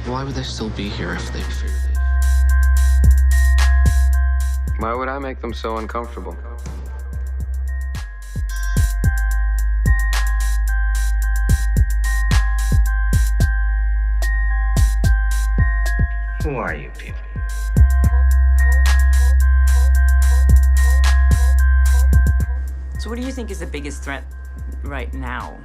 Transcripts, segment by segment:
Why would they still be here if they figured Why would I make them so uncomfortable? Who are you people? So what do you think is the biggest threat right now?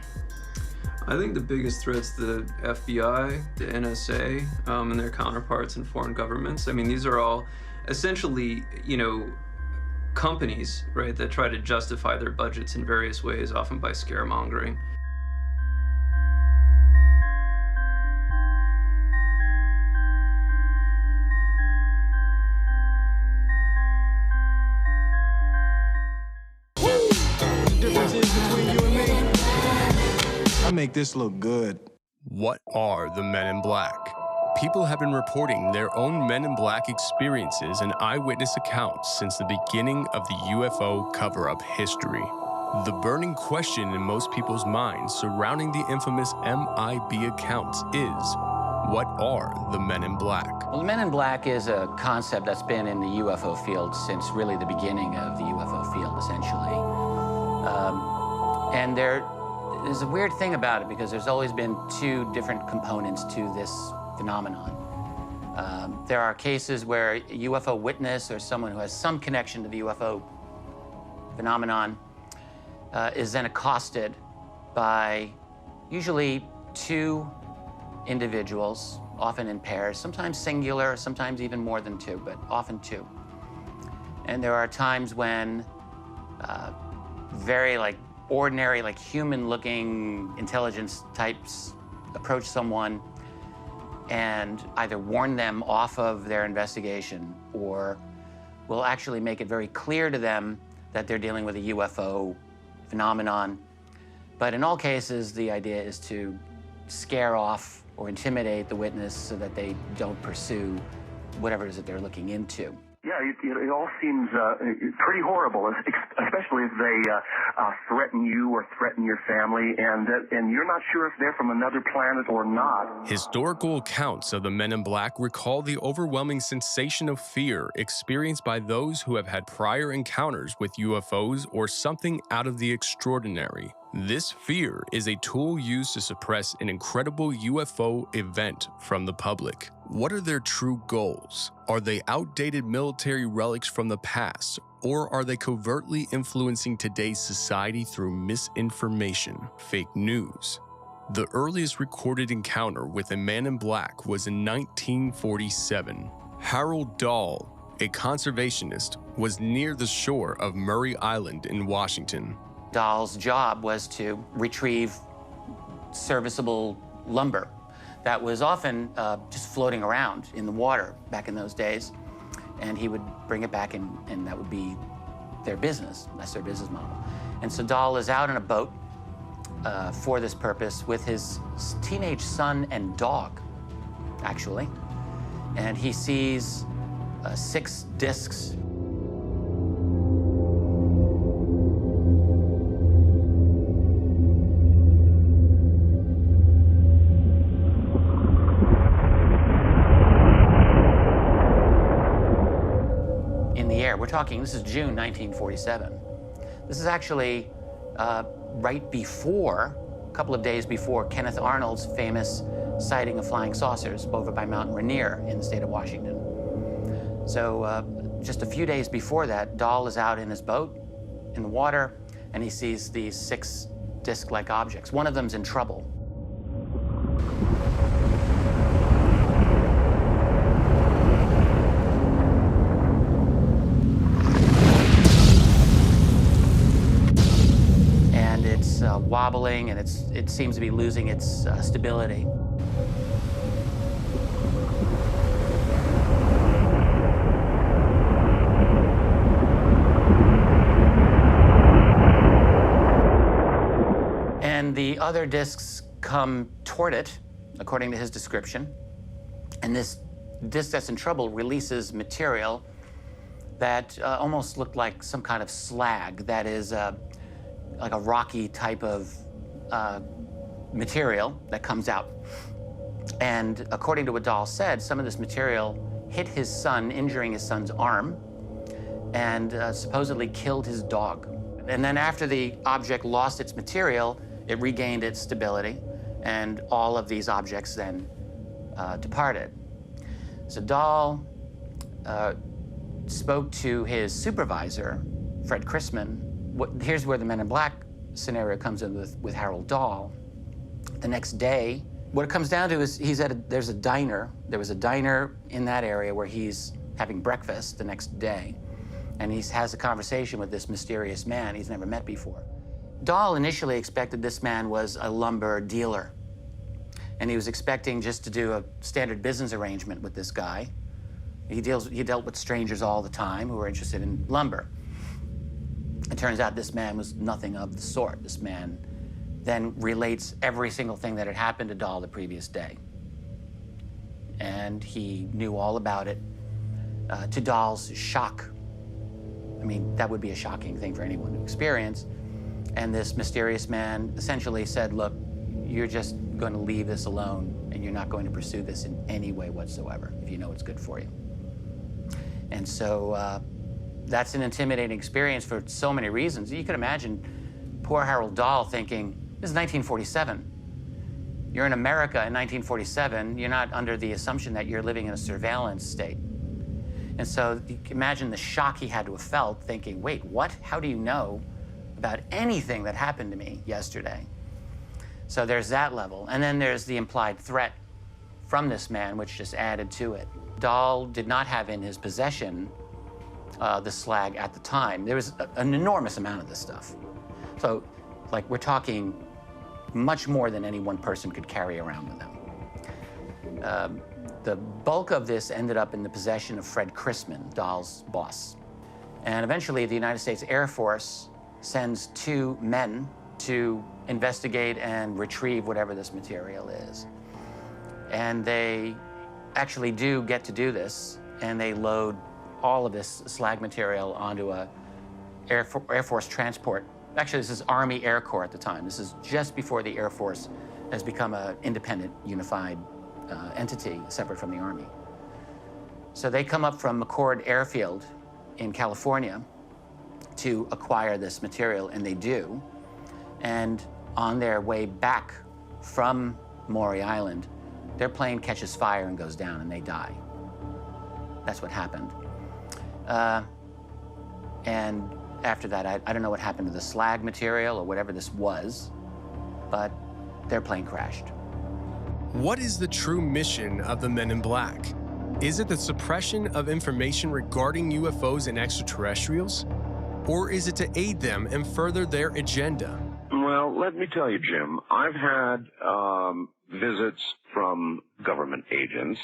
I think the biggest threat's the FBI, the NSA, and their counterparts in foreign governments. I mean, these are all essentially, companies, right, that try to justify their budgets in various ways, often by scaremongering. I make this look good. What are the Men in Black? People have been reporting their own Men in Black experiences and eyewitness accounts since the beginning of the UFO cover-up history. The burning question in most people's minds surrounding the infamous MIB accounts is, what are the Men in Black? Well, the Men in Black is a concept that's been in the UFO field since really the beginning of the UFO field, essentially. And there's a weird thing about it because there's always been two different components to this phenomenon. There are cases where a UFO witness or someone who has some connection to the UFO phenomenon is then accosted by usually two individuals, often in pairs, sometimes singular, sometimes even more than two, but often two. And there are times when very ordinary, human-looking intelligence types approach someone and either warn them off of their investigation or will actually make it very clear to them that they're dealing with a UFO phenomenon. But in all cases, the idea is to scare off or intimidate the witness so that they don't pursue whatever it is that they're looking into. Yeah, it all seems pretty horrible, especially if they threaten you or threaten your family, and you're not sure if they're from another planet or not. Historical accounts of the Men in Black recall the overwhelming sensation of fear experienced by those who have had prior encounters with UFOs or something out of the extraordinary. This fear is a tool used to suppress an incredible UFO event from the public. What are their true goals? Are they outdated military relics from the past, or are they covertly influencing today's society through misinformation, fake news? The earliest recorded encounter with a man in black was in 1947. Harold Dahl, a conservationist, was near the shore of Murray Island in Washington. Dahl's job was to retrieve serviceable lumber that was often just floating around in the water back in those days. And he would bring it back and that would be their business. That's their business model. And so Dahl is out in a boat for this purpose with his teenage son and dog, actually. And he sees 6 discs. We're talking, this is June 1947. This is actually right before, a couple of days before, Kenneth Arnold's famous sighting of flying saucers over by Mount Rainier in the state of Washington. So just a few days before that, Dahl is out in his boat in the water, and he sees these 6 disc-like objects. One of them's in trouble. Wobbling, and it seems to be losing its stability. And the other discs come toward it, according to his description. And this disc that's in trouble releases material that almost looked like some kind of slag that is like a rocky type of material that comes out. And according to what Dahl said, some of this material hit his son, injuring his son's arm, and supposedly killed his dog. And then after the object lost its material, it regained its stability, and all of these objects then departed. So Dahl spoke to his supervisor, Fred Chrisman. Here's where the Men in Black scenario comes in with Harold Dahl. The next day, what it comes down to is there's a diner. There was a diner in that area where he's having breakfast the next day, and he has a conversation with this mysterious man he's never met before. Dahl initially expected this man was a lumber dealer, and he was expecting just to do a standard business arrangement with this guy. He dealt with strangers all the time who were interested in lumber. It turns out this man was nothing of the sort. This man then relates every single thing that had happened to Dahl the previous day. And he knew all about it, to Dahl's shock. I mean, that would be a shocking thing for anyone to experience. And this mysterious man essentially said, look, you're just going to leave this alone, and you're not going to pursue this in any way whatsoever if you know it's good for you. And so that's an intimidating experience for so many reasons. You can imagine poor Harold Dahl thinking, this is 1947. You're in America in 1947. You're not under the assumption that you're living in a surveillance state. And so you can imagine the shock he had to have felt thinking, wait, what? How do you know about anything that happened to me yesterday? So there's that level. And then there's the implied threat from this man, which just added to it. Dahl did not have in his possession the slag at the time. There was an enormous amount of this stuff. So, like, we're talking much more than any one person could carry around with them. The bulk of this ended up in the possession of Fred Chrisman, Dahl's boss. And eventually, the United States Air Force sends 2 men to investigate and retrieve whatever this material is. And they actually do get to do this, and they load all of this slag material onto a Air Force transport. Actually, this is Army Air Corps at the time. This is just before the Air Force has become an independent, unified entity separate from the Army. So they come up from McCord Airfield in California to acquire this material, and they do. And on their way back from Maury Island, their plane catches fire and goes down, and they die. That's what happened. And after that, I don't know what happened to the slag material or whatever this was, but their plane crashed. What is the true mission of the Men in Black? Is it the suppression of information regarding UFOs and extraterrestrials? Or is it to aid them and further their agenda? Well, let me tell you, Jim, I've had visits from government agents,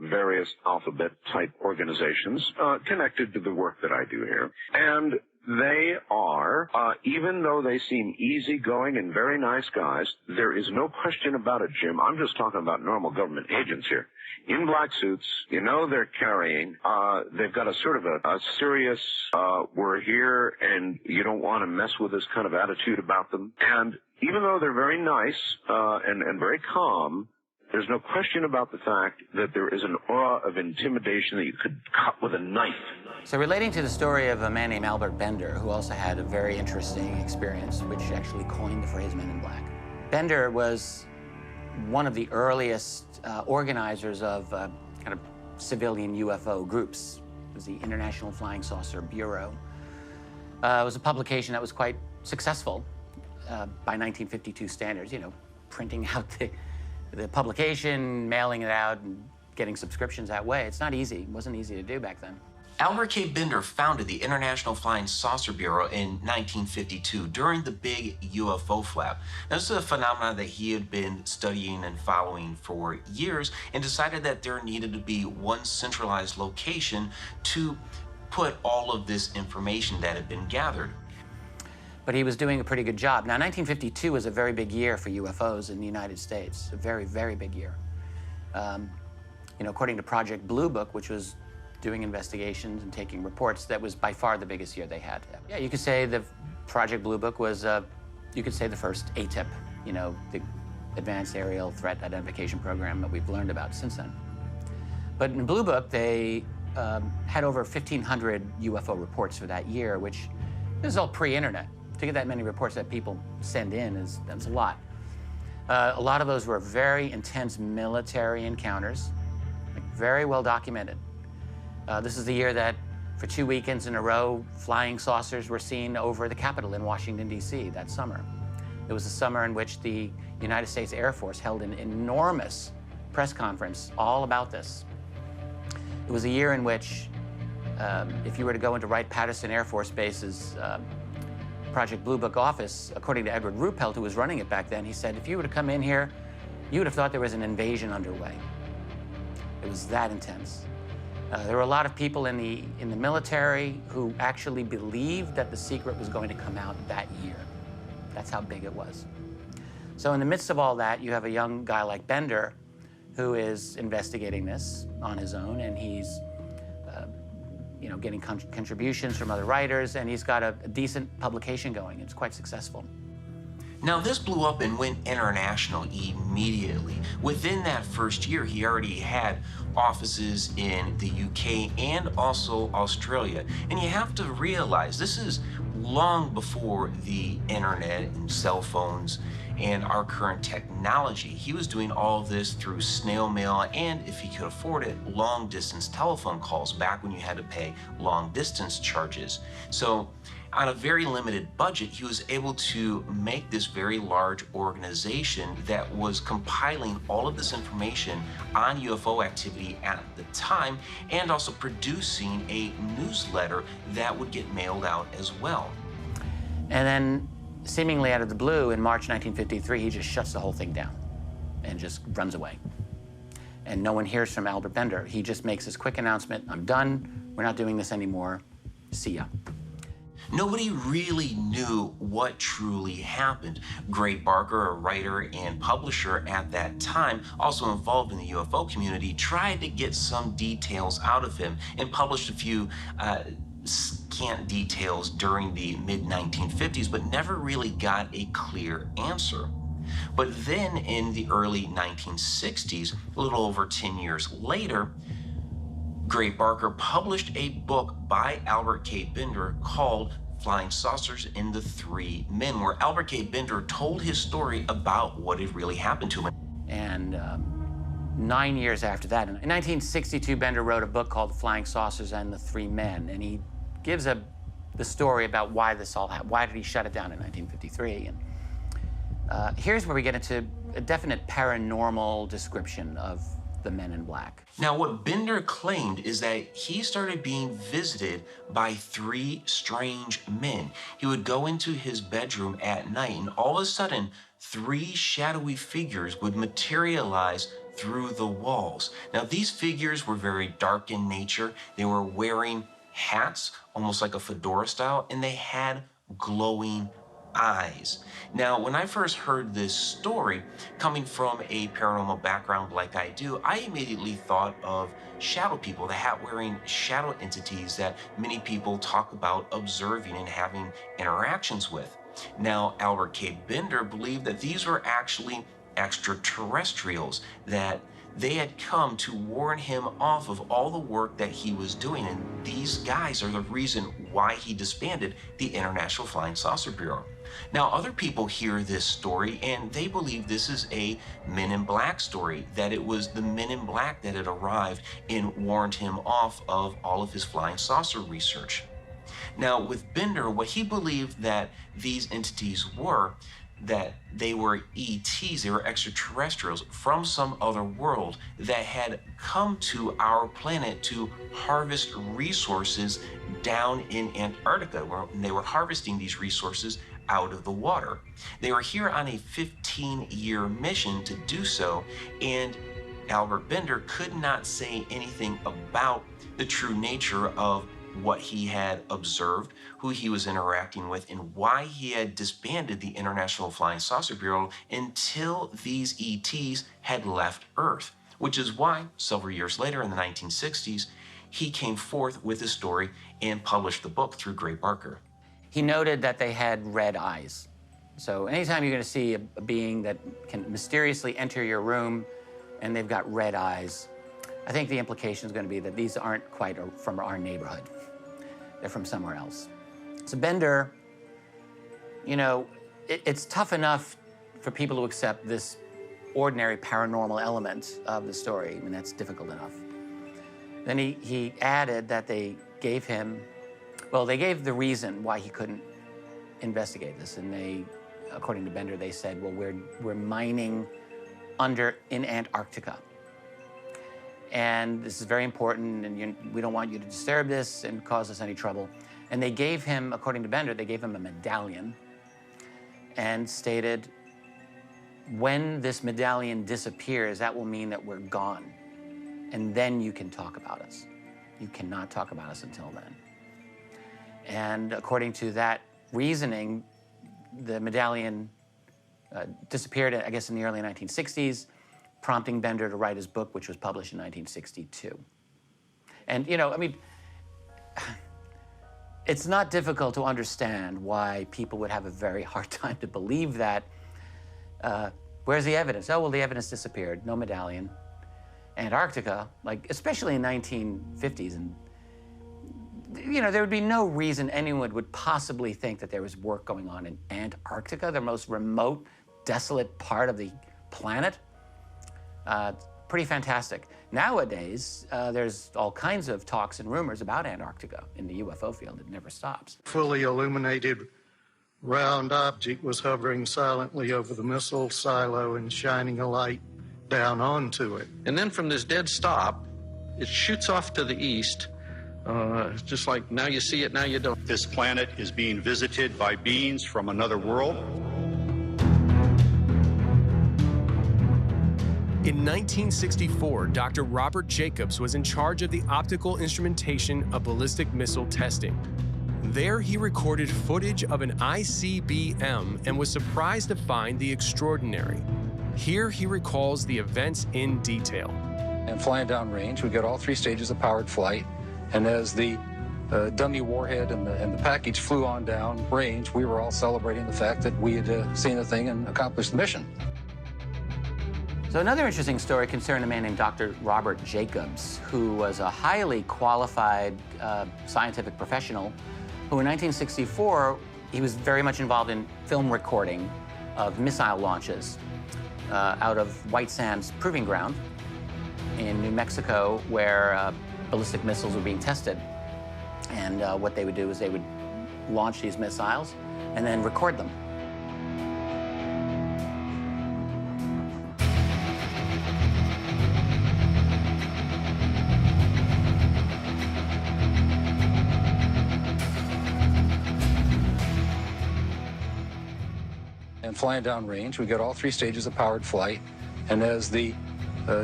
various alphabet-type organizations connected to the work that I do here. And they are, even though they seem easygoing and very nice guys, there is no question about it, Jim. I'm just talking about normal government agents here. In black suits, you know they're carrying, they've got a sort of a serious, we're here and you don't want to mess with us kind of attitude about them. And even though they're very nice and very calm, there's no question about the fact that there is an aura of intimidation that you could cut with a knife. So relating to the story of a man named Albert Bender, who also had a very interesting experience, which actually coined the phrase Men in Black. Bender was one of the earliest organizers of kind of civilian UFO groups. It was the International Flying Saucer Bureau. It was a publication that was quite successful by 1952 standards, you know, printing out the publication, mailing it out, and getting subscriptions that way. It's not easy. It wasn't easy to do back then. Albert K. Bender founded the International Flying Saucer Bureau in 1952 during the big UFO flap. Now, this is a phenomenon that he had been studying and following for years and decided that there needed to be one centralized location to put all of this information that had been gathered. But he was doing a pretty good job. Now, 1952 was a very big year for UFOs in the United States, a very, very big year. You know, according to Project Blue Book, which was doing investigations and taking reports, that was by far the biggest year they had. Yeah, you could say the Project Blue Book was, you could say the first ATIP, you know, the advanced aerial threat identification program that we've learned about since then. But in Blue Book, they had over 1,500 UFO reports for that year, which is all pre-internet. To get that many reports that people send in that's a lot. A lot of those were very intense military encounters, like very well documented. This is the year that for 2 weekends in a row, flying saucers were seen over the Capitol in Washington, D.C. that summer. It was the summer in which the United States Air Force held an enormous press conference all about this. It was a year in which, if you were to go into Wright-Patterson Air Force Base's Project Blue Book office, according to Edward Ruppelt, who was running it back then, he said, if you were to come in here, you would have thought there was an invasion underway. It was that intense. There were a lot of people in the military who actually believed that the secret was going to come out that year. That's how big it was. So in the midst of all that, you have a young guy like Bender who is investigating this on his own, and he's getting contributions from other writers, and he's got a decent publication going. It's quite successful. Now, this blew up and went international immediately. Within that first year, he already had offices in the UK and also Australia. And you have to realize this is long before the internet and cell phones and our current technology. He was doing all of this through snail mail and, if he could afford it, long distance telephone calls back when you had to pay long distance charges. So on a very limited budget, he was able to make this very large organization that was compiling all of this information on UFO activity at the time, and also producing a newsletter that would get mailed out as well. And then, seemingly out of the blue, in March 1953, he just shuts the whole thing down and just runs away. And no one hears from Albert Bender. He just makes this quick announcement, I'm done, we're not doing this anymore, see ya. Nobody really knew what truly happened. Gray Barker, a writer and publisher at that time, also involved in the UFO community, tried to get some details out of him and published a few scant details during the mid-1950s, but never really got a clear answer. But then in the early 1960s, a little over 10 years later, Gray Barker published a book by Albert K. Bender called Flying Saucers and the Three Men, where Albert K. Bender told his story about what had really happened to him. And 9 years after that, in 1962, Bender wrote a book called Flying Saucers and the Three Men, and he gives the story about why this all happened. Why did he shut it down in 1953? And here's where we get into a definite paranormal description of the Men in Black. Now, what Bender claimed is that he started being visited by three strange men. He would go into his bedroom at night, and all of a sudden, three shadowy figures would materialize through the walls. Now, these figures were very dark in nature. They were wearing hats, almost like a fedora style, and they had glowing eyes. Now, when I first heard this story, coming from a paranormal background like I do, I immediately thought of shadow people, the hat-wearing shadow entities that many people talk about observing and having interactions with. Now, Albert K. Bender believed that these were actually extraterrestrials, that they had come to warn him off of all the work that he was doing, and these guys are the reason why he disbanded the International Flying Saucer Bureau. Now, other people hear this story and they believe this is a Men in Black story, that it was the Men in Black that had arrived and warned him off of all of his flying saucer research. Now, with Bender, what he believed that these entities were, that they were ETs, they were extraterrestrials from some other world that had come to our planet to harvest resources down in Antarctica, where they were harvesting these resources out of the water. They were here on a 15-year mission to do so, and Albert Bender could not say anything about the true nature of what he had observed, who he was interacting with, and why he had disbanded the International Flying Saucer Bureau until these ETs had left Earth, which is why several years later in the 1960s, he came forth with his story and published the book through Gray Barker. He noted that they had red eyes, So anytime you're going to see a being that can mysteriously enter your room and they've got red eyes, I think the implication is going to be that these aren't quite from our neighborhood. They're from somewhere else. So Bender, you know, it's tough enough for people to accept this ordinary paranormal element of the story. I mean, that's difficult enough. Then he added that they gave him, well, they gave the reason why he couldn't investigate this. And they, according to Bender, they said, well, we're mining in Antarctica. And this is very important, and we don't want you to disturb this and cause us any trouble. And they gave him, according to Bender, they gave him a medallion and stated, when this medallion disappears, that will mean that we're gone. And then you can talk about us. You cannot talk about us until then. And according to that reasoning, the medallion disappeared, I guess, in the early 1960s, prompting Bender to write his book, which was published in 1962. And, you know, I mean, it's not difficult to understand why people would have a very hard time to believe that. Where's the evidence? Oh, well, the evidence disappeared. No medallion. Antarctica, like, especially in 1950s, and, you know, there would be no reason anyone would possibly think that there was work going on in Antarctica, the most remote, desolate part of the planet. Pretty fantastic. Nowadays, there's all kinds of talks and rumors about Antarctica in the UFO field. It never stops. Fully illuminated round object was hovering silently over the missile silo and shining a light down onto it. And then from this dead stop, it shoots off to the east, just like now you see it, now you don't. This planet is being visited by beings from another world. In 1964, Dr. Robert Jacobs was in charge of the optical instrumentation of ballistic missile testing. There, he recorded footage of an ICBM and was surprised to find the extraordinary. Here, he recalls the events in detail. And flying downrange, we got all three stages of powered flight. And as the dummy warhead and the package flew on down range, we were all celebrating the fact that we had seen the thing and accomplished the mission. So another interesting story concerning a man named Dr. Robert Jacobs, who was a highly qualified scientific professional who in 1964, he was very much involved in film recording of missile launches out of White Sands Proving Ground in New Mexico, where ballistic missiles were being tested. And what they would do is they would launch these missiles and then record them. And flying downrange, we got all three stages of powered flight. And as the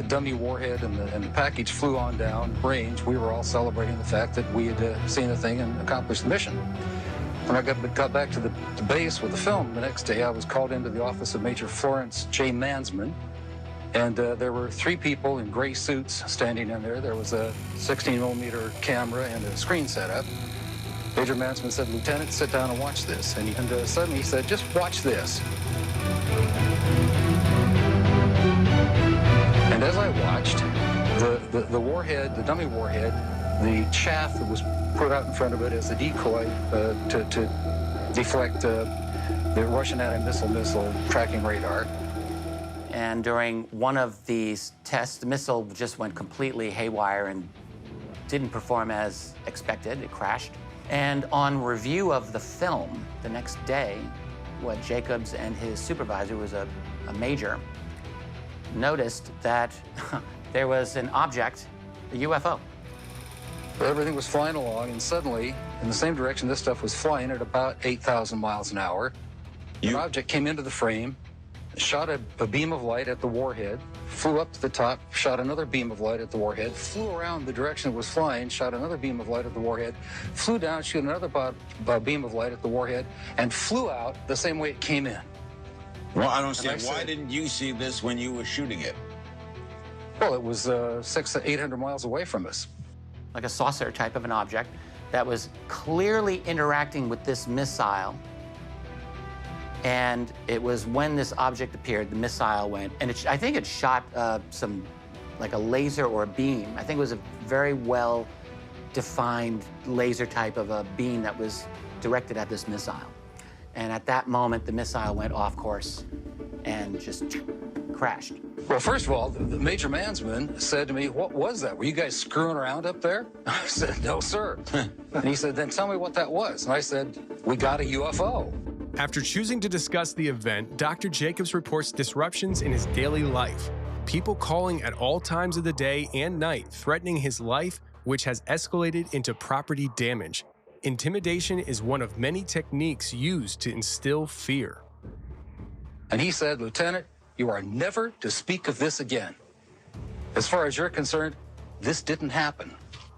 dummy warhead and the package flew on down range, we were all celebrating the fact that we had seen the thing and accomplished the mission. When I got back to the base with the film the next day, I was called into the office of Major Florence J. Mansman, and there were three people in gray suits standing in there. There was a 16mm camera and a screen setup. Major Mansman said, "Lieutenant, sit down and watch this." And suddenly he said, "Just watch this." And as I watched, the warhead, the dummy warhead, the chaff that was put out in front of it as a decoy to deflect the Russian anti-missile tracking radar. And during one of these tests, the missile just went completely haywire and didn't perform as expected. It crashed. And on review of the film the next day, what Jacobs and his supervisor, was a major, noticed that there was an object, a UFO. Everything was flying along, and suddenly, in the same direction this stuff was flying at about 8,000 miles an hour, an object came into the frame, shot a beam of light at the warhead, flew up to the top, shot another beam of light at the warhead, flew around the direction it was flying, shot another beam of light at the warhead, flew down, shot another beam of light at the warhead, and flew out the same way it came in. Well, I don't see it. Why didn't you see this when you were shooting it? Well, it was 600 to 800 miles away from us. Like a saucer type of an object that was clearly interacting with this missile And it was when this object appeared, the missile went, and I think it shot like a laser or a beam. I think it was a very well-defined laser type of a beam that was directed at this missile. And at that moment, the missile went off course and just crashed. Well, first of all, the Major Mansman said to me, "What was that? Were you guys screwing around up there?" I said, "No, sir." And he said, "Then tell me what that was." And I said, "We got a UFO." After choosing to discuss the event, Dr. Jacobs reports disruptions in his daily life. People calling at all times of the day and night, threatening his life, which has escalated into property damage. Intimidation is one of many techniques used to instill fear. And he said, "Lieutenant, you are never to speak of this again. As far as you're concerned, this didn't happen."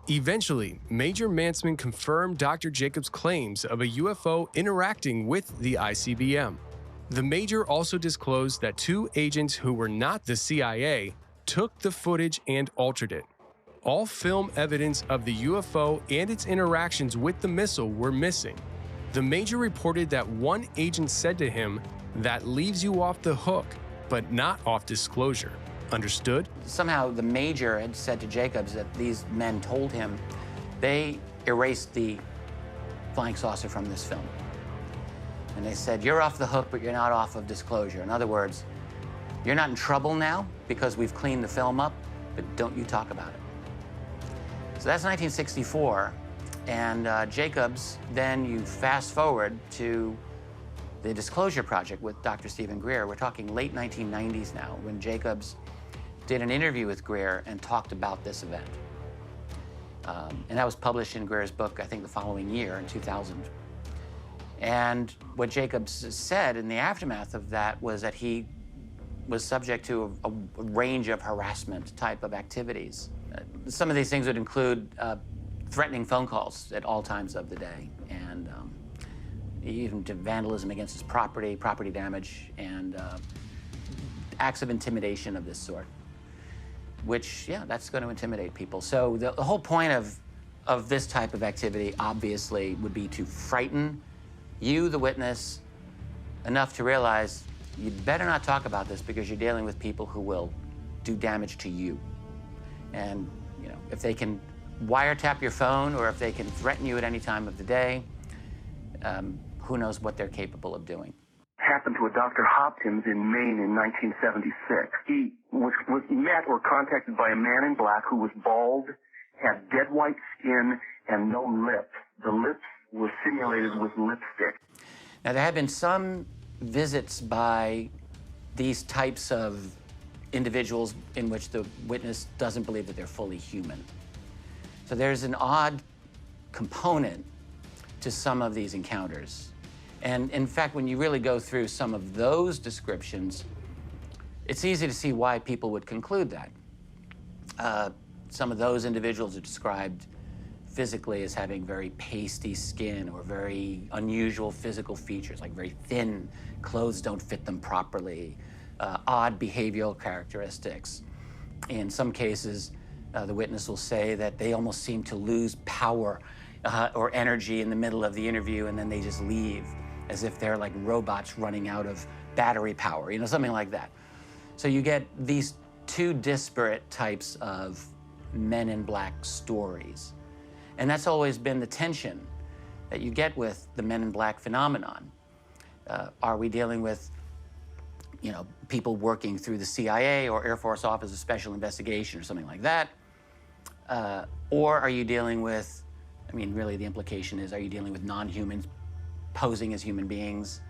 Eventually, Major Mansman confirmed Dr. Jacobs' claims of a UFO interacting with the ICBM. The Major also disclosed that 2 agents who were not the CIA took the footage and altered it. All film evidence of the UFO and its interactions with the missile were missing. The Major reported that one agent said to him, "That leaves you off the hook, but not off disclosure." Understood? Somehow the Major had said to Jacobs that these men told him they erased the flying saucer from this film. And they said, "You're off the hook, but you're not off of disclosure." In other words, you're not in trouble now because we've cleaned the film up, but don't you talk about it. So that's 1964. And Jacobs, then you fast forward to the Disclosure Project with Dr. Stephen Greer. We're talking late 1990s now, when Jacobs did an interview with Greer and talked about this event. And that was published in Greer's book, I think, the following year, in 2000. And what Jacobs said in the aftermath of that was that he was subject to a range of harassment type of activities. Some of these things would include threatening phone calls at all times of the day, and even to vandalism against his property damage, and acts of intimidation of this sort, which, yeah, that's going to intimidate people. So the whole point of this type of activity, obviously, would be to frighten you, the witness, enough to realize you'd better not talk about this because you're dealing with people who will do damage to you. And, you know, if they can wiretap your phone or if they can threaten you at any time of the day, who knows what they're capable of doing. Happened to a Dr. Hopkins in Maine in 1976. He was met or contacted by a man in black who was bald, had dead white skin, and no lips. The lips were simulated with lipstick. Now, there have been some visits by these types of individuals in which the witness doesn't believe that they're fully human. So there's an odd component to some of these encounters. And in fact, when you really go through some of those descriptions, it's easy to see why people would conclude that. Some of those individuals are described physically as having very pasty skin or very unusual physical features, like very thin, clothes don't fit them properly, odd behavioral characteristics. In some cases, the witness will say that they almost seem to lose power or energy in the middle of the interview, and then they just leave, as if they're like robots running out of battery power, you know, something like that. So you get these two disparate types of men in black stories. And that's always been the tension that you get with the men in black phenomenon. Are we dealing with, you know, people working through the CIA or Air Force Office of Special Investigation or something like that? Or are you dealing with, I mean, really the implication is, are you dealing with non-humans posing as human beings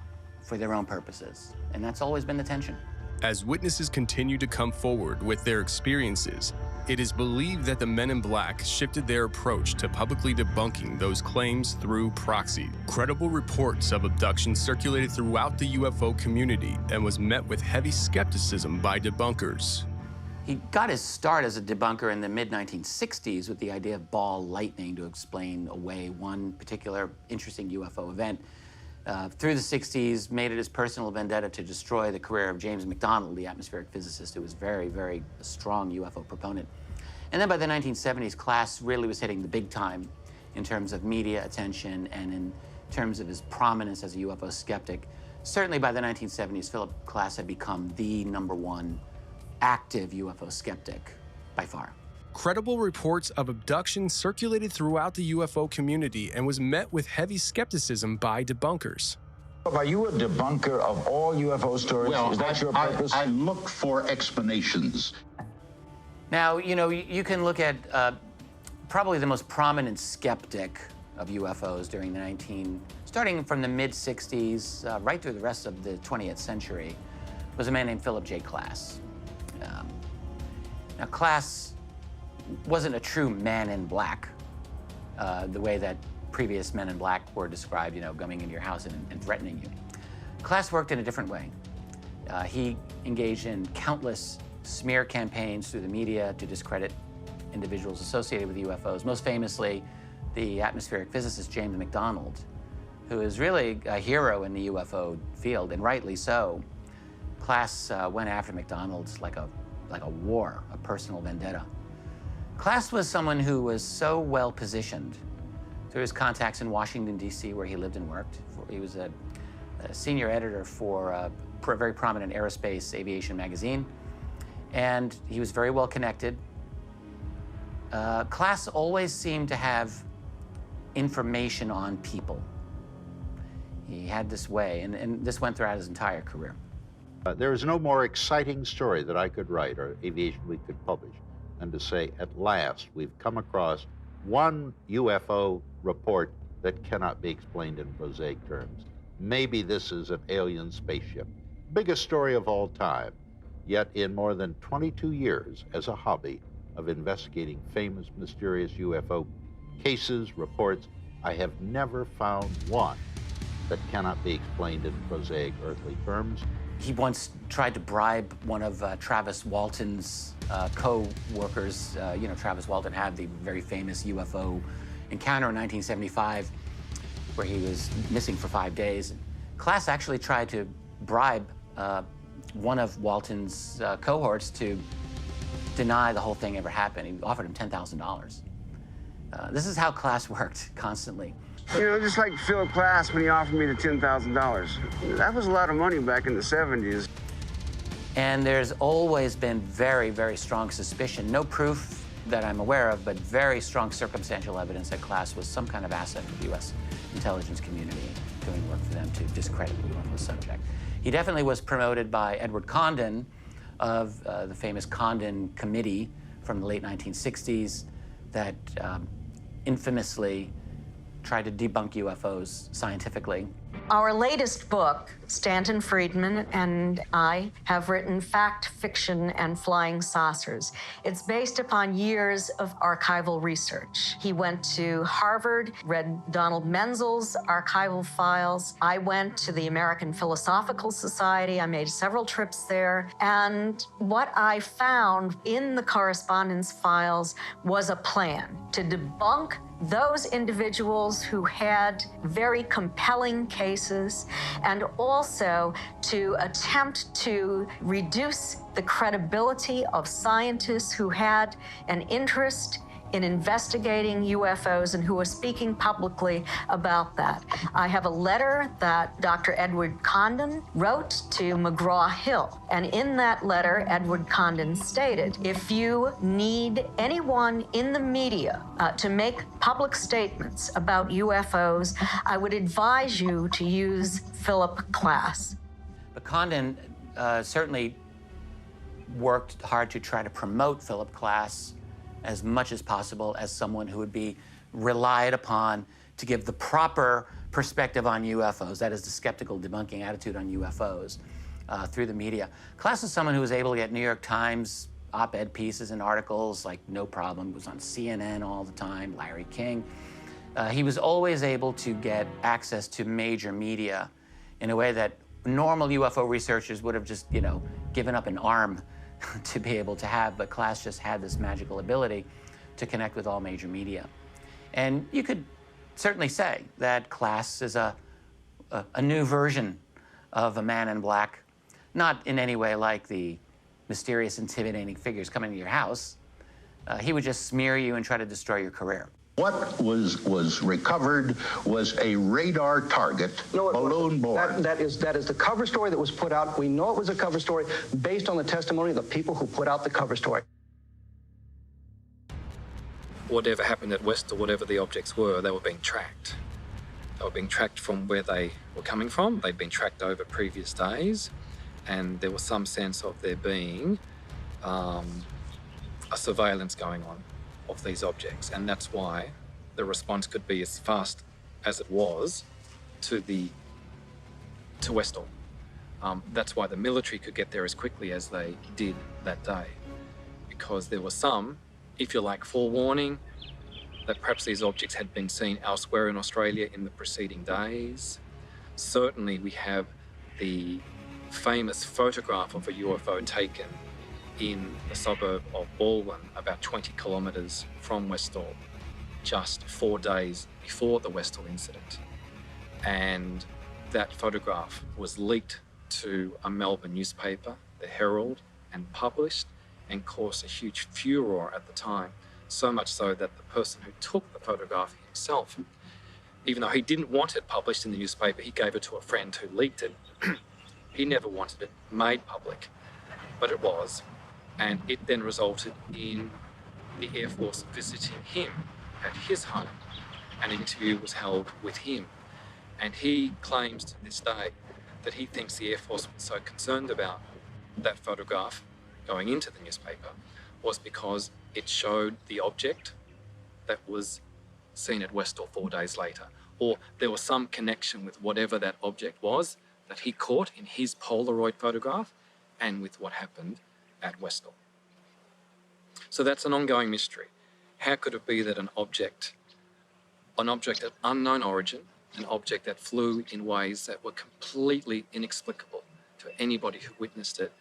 for their own purposes? And that's always been the tension. As witnesses continue to come forward with their experiences, it is believed that the men in black shifted their approach to publicly debunking those claims through proxy. Credible reports of abductions circulated throughout the UFO community and was met with heavy skepticism by debunkers. He got his start as a debunker in the mid-1960s with the idea of ball lightning to explain away one particular interesting UFO event. Through the 60s, made it his personal vendetta to destroy the career of James McDonald, the atmospheric physicist, who was very, very strong UFO proponent. And then by the 1970s, Klass really was hitting the big time in terms of media attention and in terms of his prominence as a UFO skeptic. Certainly by the 1970s, Philip Klass had become the #1 active UFO skeptic by far. Credible reports of abduction circulated throughout the UFO community and was met with heavy skepticism by debunkers. Are you a debunker of all UFO stories? Well, Is that your purpose? I look for explanations. Now, you know, you can look at probably the most prominent skeptic of UFOs during starting from the mid-60s, right through the rest of the 20th century, was a man named Philip J. Klass. Now, Klass wasn't a true man in black, the way that previous men in black were described, you know, coming into your house and threatening you. Klass worked in a different way. He engaged in countless smear campaigns through the media to discredit individuals associated with UFOs, most famously the atmospheric physicist James McDonald, who is really a hero in the UFO field, and rightly so. Klass went after McDonald like a war, a personal vendetta. Klass was someone who was so well positioned through his contacts in Washington, D.C., where he lived and worked. He was a senior editor for a very prominent aerospace aviation magazine, and he was very well connected. Klass always seemed to have information on people. He had this way, and this went throughout his entire career. There is no more exciting story that I could write or Aviation Week could publish than to say, at last, we've come across one UFO report that cannot be explained in prosaic terms. Maybe this is an alien spaceship. Biggest story of all time. Yet in more than 22 years as a hobby of investigating famous, mysterious UFO cases, reports, I have never found one that cannot be explained in prosaic earthly terms. He once tried to bribe one of Travis Walton's co-workers. You know, Travis Walton had the very famous UFO encounter in 1975 where he was missing for 5 days. Klass actually tried to bribe one of Walton's cohorts to deny the whole thing ever happened. He offered him $10,000. This is how Klass worked constantly. You know, just like Philip Klass when he offered me the $10,000. That was a lot of money back in the 70s. And there's always been very, very strong suspicion. No proof that I'm aware of, but very strong circumstantial evidence that Klass was some kind of asset of the U.S. intelligence community doing work for them to discredit the UFO subject. He definitely was promoted by Edward Condon of the famous Condon Committee from the late 1960s that infamously tried to debunk UFOs scientifically. Our latest book, Stanton Friedman and I have written Fact, Fiction, and Flying Saucers. It's based upon years of archival research. He went to Harvard, read Donald Menzel's archival files. I went to the American Philosophical Society. I made several trips there. And what I found in the correspondence files was a plan to debunk those individuals who had very compelling cases, and also to attempt to reduce the credibility of scientists who had an interest in investigating UFOs and who were speaking publicly about that. I have a letter that Dr. Edward Condon wrote to McGraw-Hill, and in that letter, Edward Condon stated, if you need anyone in the media to make public statements about UFOs, I would advise you to use Philip Klass. But Condon certainly worked hard to try to promote Philip Klass as much as possible as someone who would be relied upon to give the proper perspective on UFOs, that is the skeptical debunking attitude on UFOs through the media. Klass is someone who was able to get New York Times op-ed pieces and articles like no problem. He was on CNN all the time, Larry King. He was always able to get access to major media in a way that normal UFO researchers would have just, you know, given up an arm to be able to have, but Klass just had this magical ability to connect with all major media. And you could certainly say that Klass is a new version of a man in black, not in any way like the mysterious, intimidating figures coming to your house. He would just smear you and try to destroy your career. What was recovered was a radar target, balloon board. That is the cover story that was put out. We know it was a cover story based on the testimony of the people who put out the cover story. Whatever happened at Westall, whatever the objects were, they were being tracked. They were being tracked from where they were coming from. They'd been tracked over previous days, and there was some sense of there being a surveillance going on of these objects, and that's why the response could be as fast as it was to Westall. That's why the military could get there as quickly as they did that day, because there was some, if you like, forewarning that perhaps these objects had been seen elsewhere in Australia in the preceding days. Certainly we have the famous photograph of a UFO taken in the suburb of Dolan, about 20 kilometres from Westall, just 4 days before the Westall incident. And that photograph was leaked to a Melbourne newspaper, the Herald, and published, and caused a huge furore at the time, so much so that the person who took the photograph himself, even though he didn't want it published in the newspaper, he gave it to a friend who leaked it. He never wanted it made public, but it was. And it then resulted in the Air Force visiting him at his home. An interview was held with him. And he claims to this day that he thinks the Air Force was so concerned about that photograph going into the newspaper was because it showed the object that was seen at Westall 4 days later. Or there was some connection with whatever that object was that he caught in his Polaroid photograph and with what happened at Westall. So that's an ongoing mystery. How could it be that an object of unknown origin, an object that flew in ways that were completely inexplicable to anybody who witnessed it,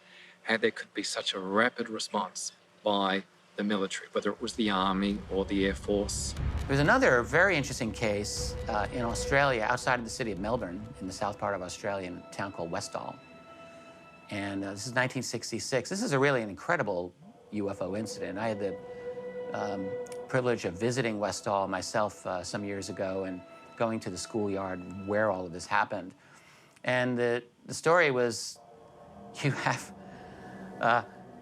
how there could be such a rapid response by the military, whether it was the Army or the Air Force? There's another very interesting case in Australia, outside of the city of Melbourne, in the south part of Australia, in a town called Westall. And this is 1966. This is really an incredible UFO incident. I had the privilege of visiting Westall myself some years ago and going to the schoolyard where all of this happened. And the story was, you have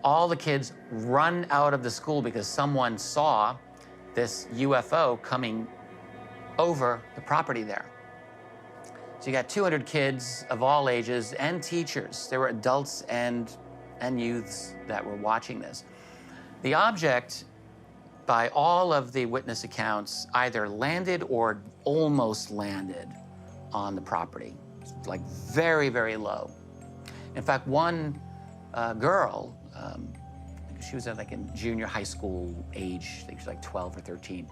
all the kids run out of the school because someone saw this UFO coming over the property there. So you got 200 kids of all ages and teachers. There were adults and youths that were watching this. The object, by all of the witness accounts, either landed or almost landed on the property, like very, very low. In fact, one girl, she was like in junior high school age, I think she was like 12 or 13.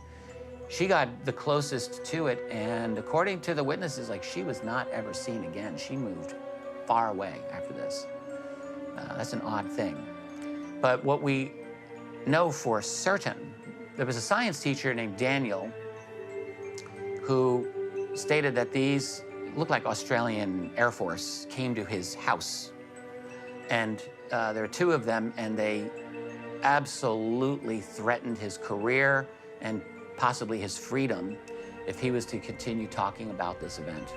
She got the closest to it, and according to the witnesses, like, she was not ever seen again. She moved far away after this. That's an odd thing. But what we know for certain, there was a science teacher named Daniel who stated that these looked like Australian Air Force came to his house. And there were two of them, and they absolutely threatened his career and possibly his freedom if he was to continue talking about this event.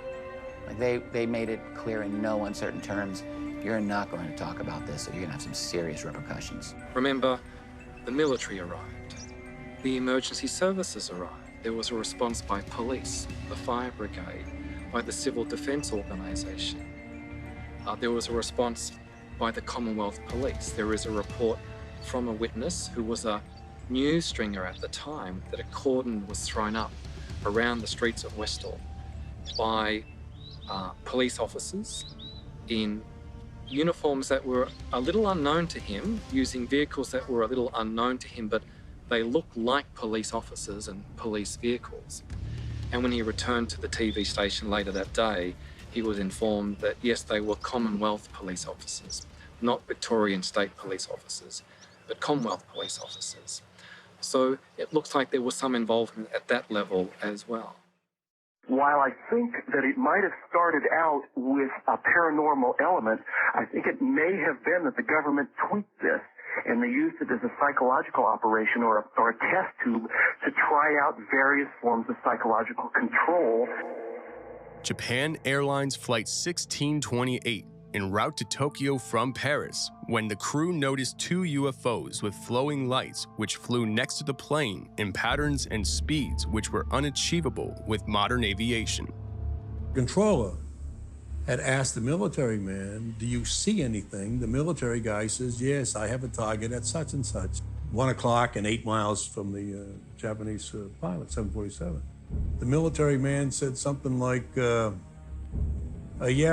Like, they made it clear in no uncertain terms, you're not going to talk about this, or you're going to have some serious repercussions. Remember, the military arrived. The emergency services arrived. There was a response by police, the fire brigade, by the Civil Defence Organisation. There was a response by the Commonwealth Police. There is a report from a witness who was a news stringer at the time that a cordon was thrown up around the streets of Westall by police officers in uniforms that were a little unknown to him, using vehicles that were a little unknown to him, but they looked like police officers and police vehicles. And when he returned to the TV station later that day, he was informed that, yes, they were Commonwealth police officers, not Victorian state police officers, but Commonwealth police officers. So it looks like there was some involvement at that level as well. While I think that it might have started out with a paranormal element, I think it may have been that the government tweaked this and they used it as a psychological operation or a test tube to try out various forms of psychological control. Japan Airlines Flight 1628 en route to Tokyo from Paris when the crew noticed two UFOs with flowing lights which flew next to the plane in patterns and speeds which were unachievable with modern aviation. Controller had asked the military man, do you see anything? The military guy says, yes, I have a target at such and such. 1 o'clock and 8 miles from the Japanese pilot, 747. The military man said something like, yeah,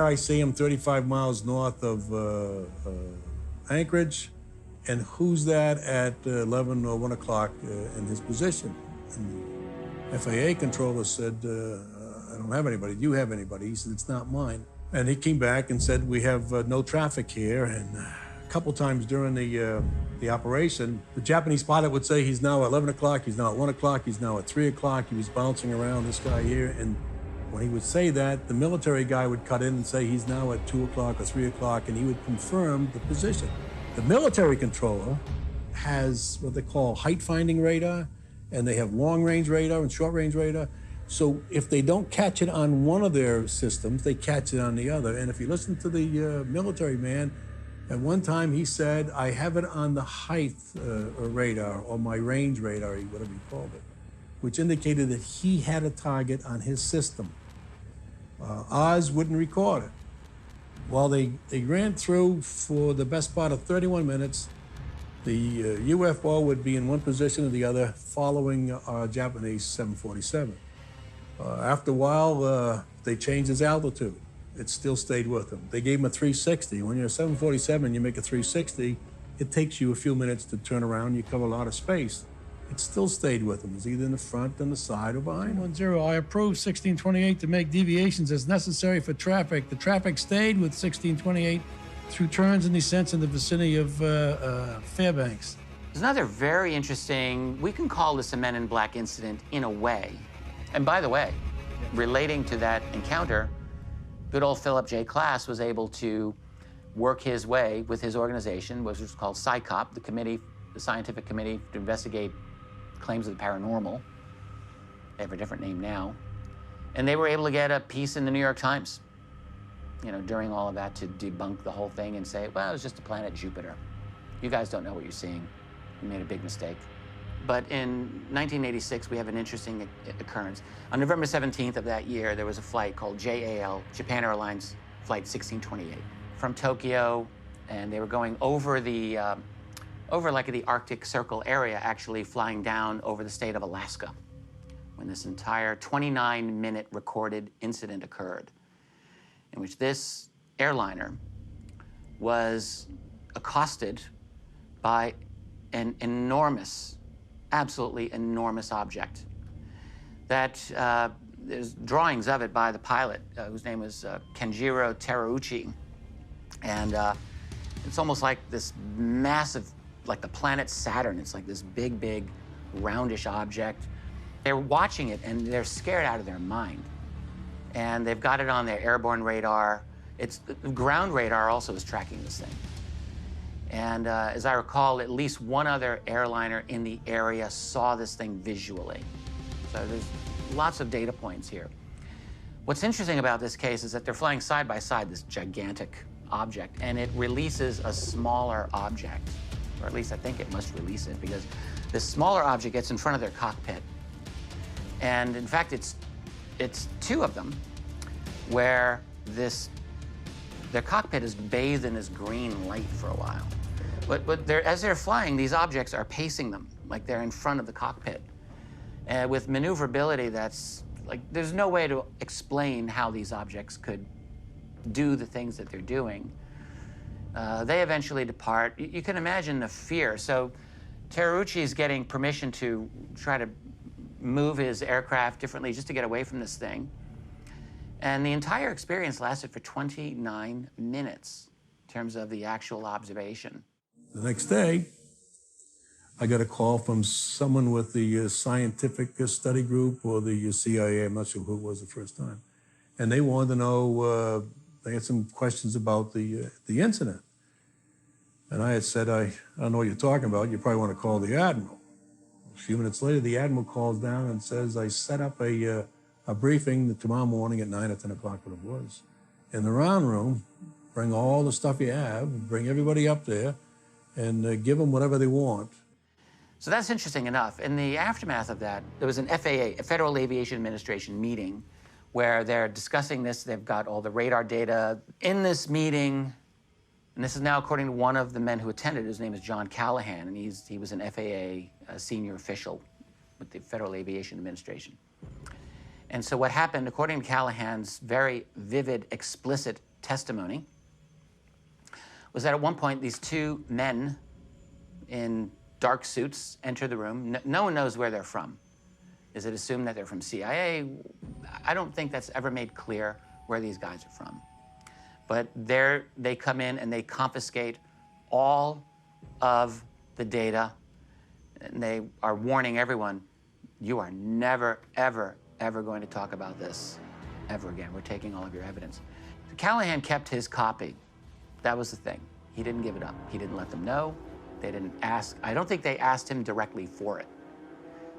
I see him 35 miles north of Anchorage. And who's that at 11 or 1 o'clock in his position? And the FAA controller said, I don't have anybody. Do you have anybody? He said, it's not mine. And he came back and said, we have no traffic here. And a couple times during the operation, the Japanese pilot would say he's now at 11 o'clock, he's now at 1 o'clock, he's now at 3 o'clock. He was bouncing around, this guy here. And when he would say that, the military guy would cut in and say he's now at 2 o'clock or 3 o'clock, and he would confirm the position. The military controller has what they call height-finding radar, and they have long-range radar and short-range radar. So if they don't catch it on one of their systems, they catch it on the other. And if you listen to the military man, at one time he said, I have it on the height radar or my range radar, whatever he called it, which indicated that he had a target on his system. Oz wouldn't record it. Well, they ran through for the best part of 31 minutes. The UFO would be in one position or the other, following our Japanese 747. After a while, they changed his altitude. It still stayed with him. They gave him a 360. When you're a 747, you make a 360, it takes you a few minutes to turn around. You cover a lot of space. It still stayed with him. It was either in the front, on the side, or behind him. 10, I approve 1628 to make deviations as necessary for traffic. The traffic stayed with 1628 through turns and descents in the vicinity of Fairbanks. There's another very interesting, we can call this a Men in Black incident in a way. And by the way, relating to that encounter, good old Philip J. Klass was able to work his way with his organization, which was called SciCop, the scientific committee to investigate claims of the paranormal. They have a different name now. And they were able to get a piece in the New York Times, during all of that, to debunk the whole thing and say, well, it was just the planet Jupiter. You guys don't know what you're seeing. You made a big mistake. But in 1986, we have an interesting occurrence. On November 17th of that year, there was a flight called JAL, Japan Airlines Flight 1628, from Tokyo, and they were going over the Arctic Circle area, actually flying down over the state of Alaska, when this entire 29-minute recorded incident occurred, in which this airliner was accosted by an enormous, absolutely enormous object that there's drawings of it by the pilot, whose name was Kenjiro Terauchi. And it's almost like this massive, like the planet Saturn. It's like this big, big, roundish object. They're watching it, and they're scared out of their mind. And they've got it on their airborne radar. The ground radar also is tracking this thing. And as I recall, at least one other airliner in the area saw this thing visually. So there's lots of data points here. What's interesting about this case is that they're flying side by side, this gigantic object, and it releases a smaller object, or at least I think it must release it, because this smaller object gets in front of their cockpit. And in fact, it's two of them where their cockpit is bathed in this green light for a while. But as they're flying, these objects are pacing them, like they're in front of the cockpit. With maneuverability that's, there's no way to explain how these objects could do the things that they're doing. They eventually depart. You can imagine the fear. So Terauchi's getting permission to try to move his aircraft differently just to get away from this thing. And the entire experience lasted for 29 minutes in terms of the actual observation. The next day, I got a call from someone with the scientific study group or the CIA. I'm not sure who it was the first time. And they wanted to know, they had some questions about the incident. And I had said, I don't know what you're talking about. You probably want to call the Admiral. A few minutes later, the Admiral calls down and says, I set up a briefing tomorrow morning at 9 or 10 o'clock, what it was. In the round room, bring all the stuff you have, bring everybody up there, and give them whatever they want. So that's interesting enough. In the aftermath of that, there was an FAA, a Federal Aviation Administration meeting, where they're discussing this. They've got all the radar data. In this meeting, and this is now according to one of the men who attended, his name is John Callahan, and he was an FAA senior official with the Federal Aviation Administration. And so what happened, according to Callahan's very vivid, explicit testimony, was that at one point these two men in dark suits enter the room. No one knows where they're from. Is it assumed that they're from CIA? I don't think that's ever made clear where these guys are from. But they come in and they confiscate all of the data, and they are warning everyone, you are never, ever, ever going to talk about this ever again. We're taking all of your evidence. Callahan kept his copy. That was the thing. He didn't give it up. He didn't let them know. They didn't ask. I don't think they asked him directly for it.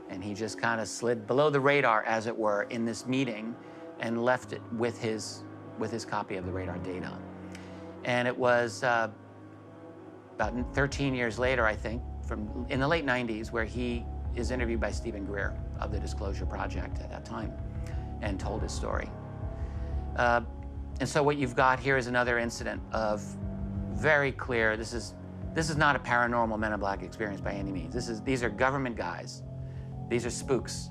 And he just kind of slid below the radar, as it were, in this meeting and left it with his copy of the radar data. And it was about 13 years later, I think, in the late 90s, where he is interviewed by Stephen Greer of the Disclosure Project at that time and told his story. And so what you've got here is another incident of very clear, this is not a paranormal Men in Black experience by any means. These are government guys. These are spooks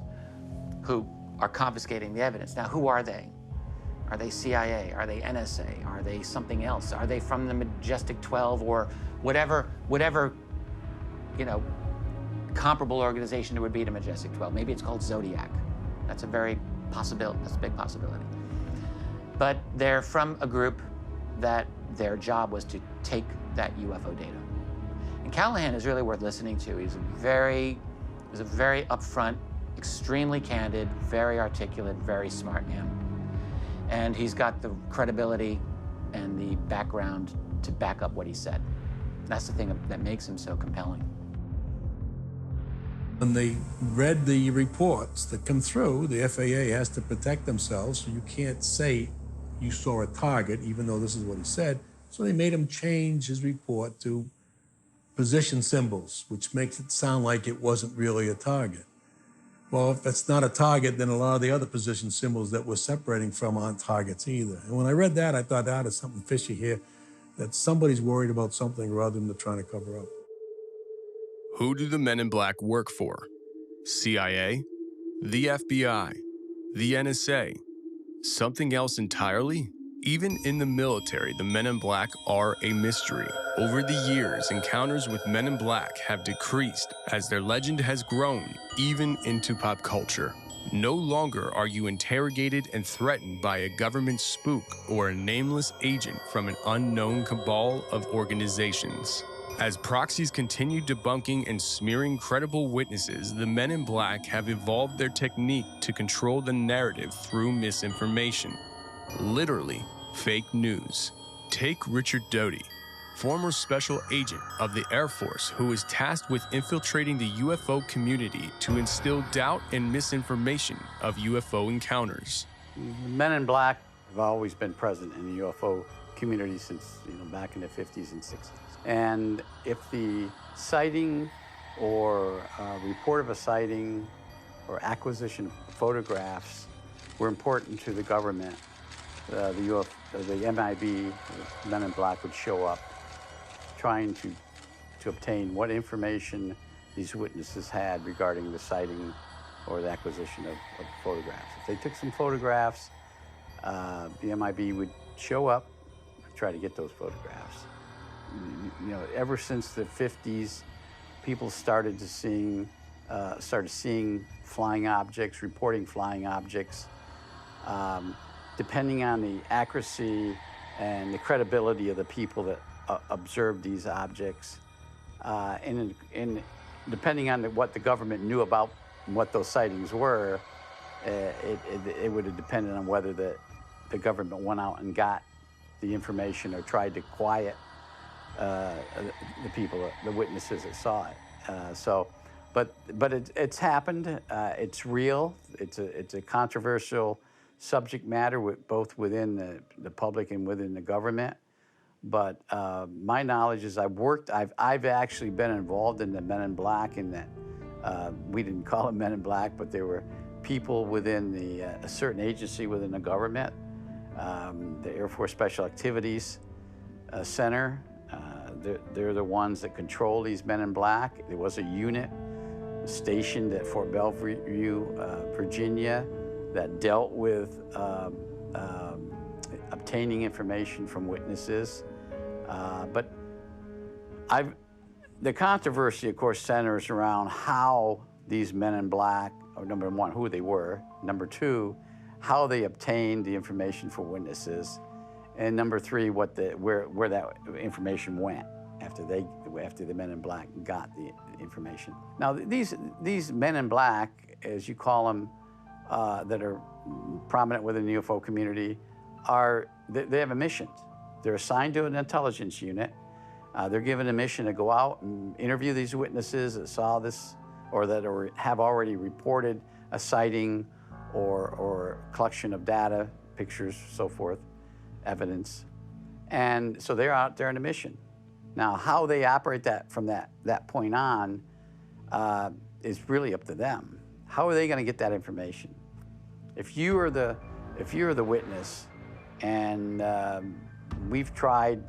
who are confiscating the evidence. Now, who are they? Are they CIA? Are they NSA? Are they something else? Are they from the Majestic 12 or whatever, comparable organization there would be to Majestic 12? Maybe it's called Zodiac. That's a big possibility. But they're from a group that their job was to take that UFO data. And Callahan is really worth listening to. He's a very upfront, extremely candid, very articulate, very smart man. And he's got the credibility and the background to back up what he said. That's the thing that makes him so compelling. When they read the reports that come through, the FAA has to protect themselves, so you can't say you saw a target, even though this is what he said. So they made him change his report to position symbols, which makes it sound like it wasn't really a target. Well, if it's not a target, then a lot of the other position symbols that we're separating from aren't targets either. And when I read that, I thought, there's something fishy here, that somebody's worried about something rather than they're trying to cover up. Who do the Men in Black work for? CIA? The FBI? The NSA? Something else entirely? Even in the military, the Men in Black are a mystery. Over the years, encounters with Men in Black have decreased as their legend has grown, even into pop culture. No longer are you interrogated and threatened by a government spook or a nameless agent from an unknown cabal of organizations. As proxies continue debunking and smearing credible witnesses, the Men in Black have evolved their technique to control the narrative through misinformation. Literally, fake news. Take Richard Doty, former special agent of the Air Force who was tasked with infiltrating the UFO community to instill doubt and misinformation of UFO encounters. Men in Black have always been present in the UFO community since, back in the 50s and 60s. And if the sighting or report of a sighting or acquisition of photographs were important to the government, the MIB, the Men in Black, would show up trying to obtain what information these witnesses had regarding the sighting or the acquisition of photographs. If they took some photographs, the MIB would show up and try to get those photographs. Ever since the 50s, people started seeing flying objects, reporting flying objects. Depending on the accuracy and the credibility of the people that observed these objects, and depending on what the government knew about what those sightings were, it would have depended on whether the government went out and got the information or tried to quiet the people, the witnesses that saw it. But it's happened. It's real. It's a controversial subject matter, both within the public and within the government. But my knowledge is I've actually been involved in the Men in Black, in that we didn't call them Men in Black, but they were people within a certain agency within the government, the Air Force Special Activities Center. They're the ones that control these Men in Black. There was a unit stationed at Fort Belvedere, Virginia, that dealt with obtaining information from witnesses. But the controversy, of course, centers around how these Men in Black, or number one, who they were, number two, how they obtained the information for witnesses, and number three, where that information went after the Men in Black got the information. Now, these Men in Black, as you call them, that are prominent within the UFO community, they have a mission. They're assigned to an intelligence unit. They're given a mission to go out and interview these witnesses that saw this, or that have already reported a sighting or collection of data, pictures, so forth, evidence. And so they're out there on a mission. Now, how they operate that from that point on is really up to them. How are they going to get that information? If you're the witness, and we've tried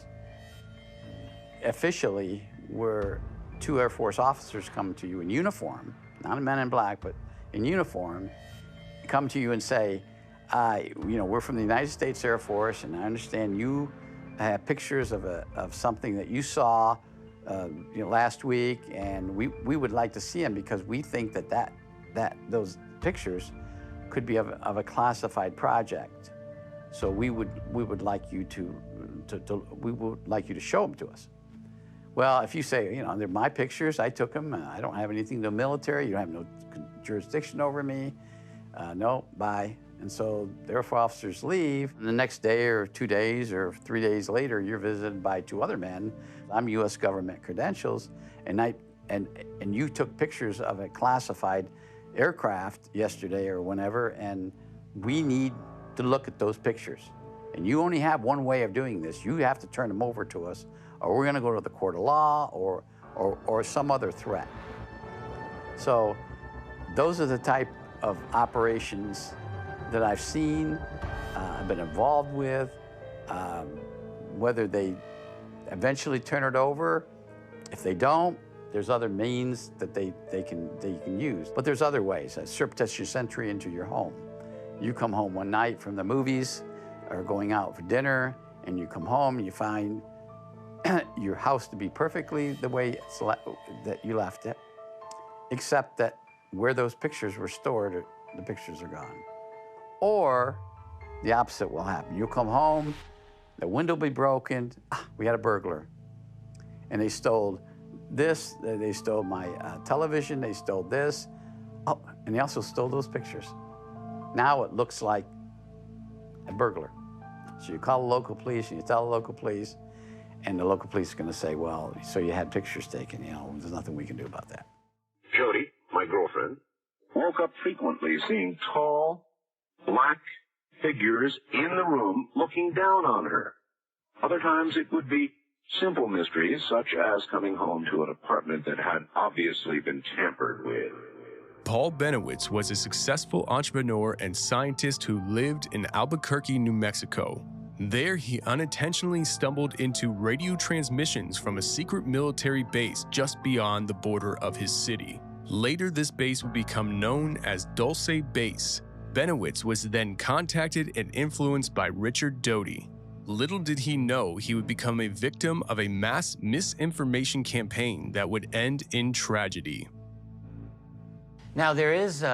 officially, where two Air Force officers come to you in uniform, not a Men in Black, but in uniform, come to you and say, we're from the United States Air Force, and I understand you have pictures of something that you saw last week, and we would like to see them because we think that those pictures could be of a classified project. So we would like you to show them to us. Well, if you say, they're my pictures, I took them, I don't have anything to the military, you don't have no jurisdiction over me, no, bye. And so the Air Force officers leave, and the next day or 2 days or 3 days later, you're visited by two other men. I'm U.S. government credentials, and you took pictures of a classified aircraft yesterday or whenever, and we need to look at those pictures. And you only have one way of doing this. You have to turn them over to us, or we're going to go to the court of law or some other threat. So those are the type of operations that I've seen, I've been involved with. Whether they eventually turn it over, if they don't, there's other means that they can use. But there's other ways. Surreptitious entry into your home. You come home one night from the movies or going out for dinner, and you come home and you find your house to be perfectly the way that you left it, except that where those pictures were stored, the pictures are gone. Or the opposite will happen. You'll come home, the window will be broken, we had a burglar, and they stole this, they stole my television, they stole this, and they also stole those pictures. Now it looks like a burglar. So you call the local police, and you tell the local police, and the local police are going to say, well, so you had pictures taken, there's nothing we can do about that. Jody, my girlfriend, woke up frequently seeing tall, black figures in the room looking down on her. Other times it would be simple mysteries, such as coming home to an apartment that had obviously been tampered with. Paul Benowitz was a successful entrepreneur and scientist who lived in Albuquerque, New Mexico. There, he unintentionally stumbled into radio transmissions from a secret military base just beyond the border of his city. Later, this base would become known as Dulce Base. Benowitz was then contacted and influenced by Richard Doty. Little did he know he would become a victim of a mass misinformation campaign that would end in tragedy. Now, there is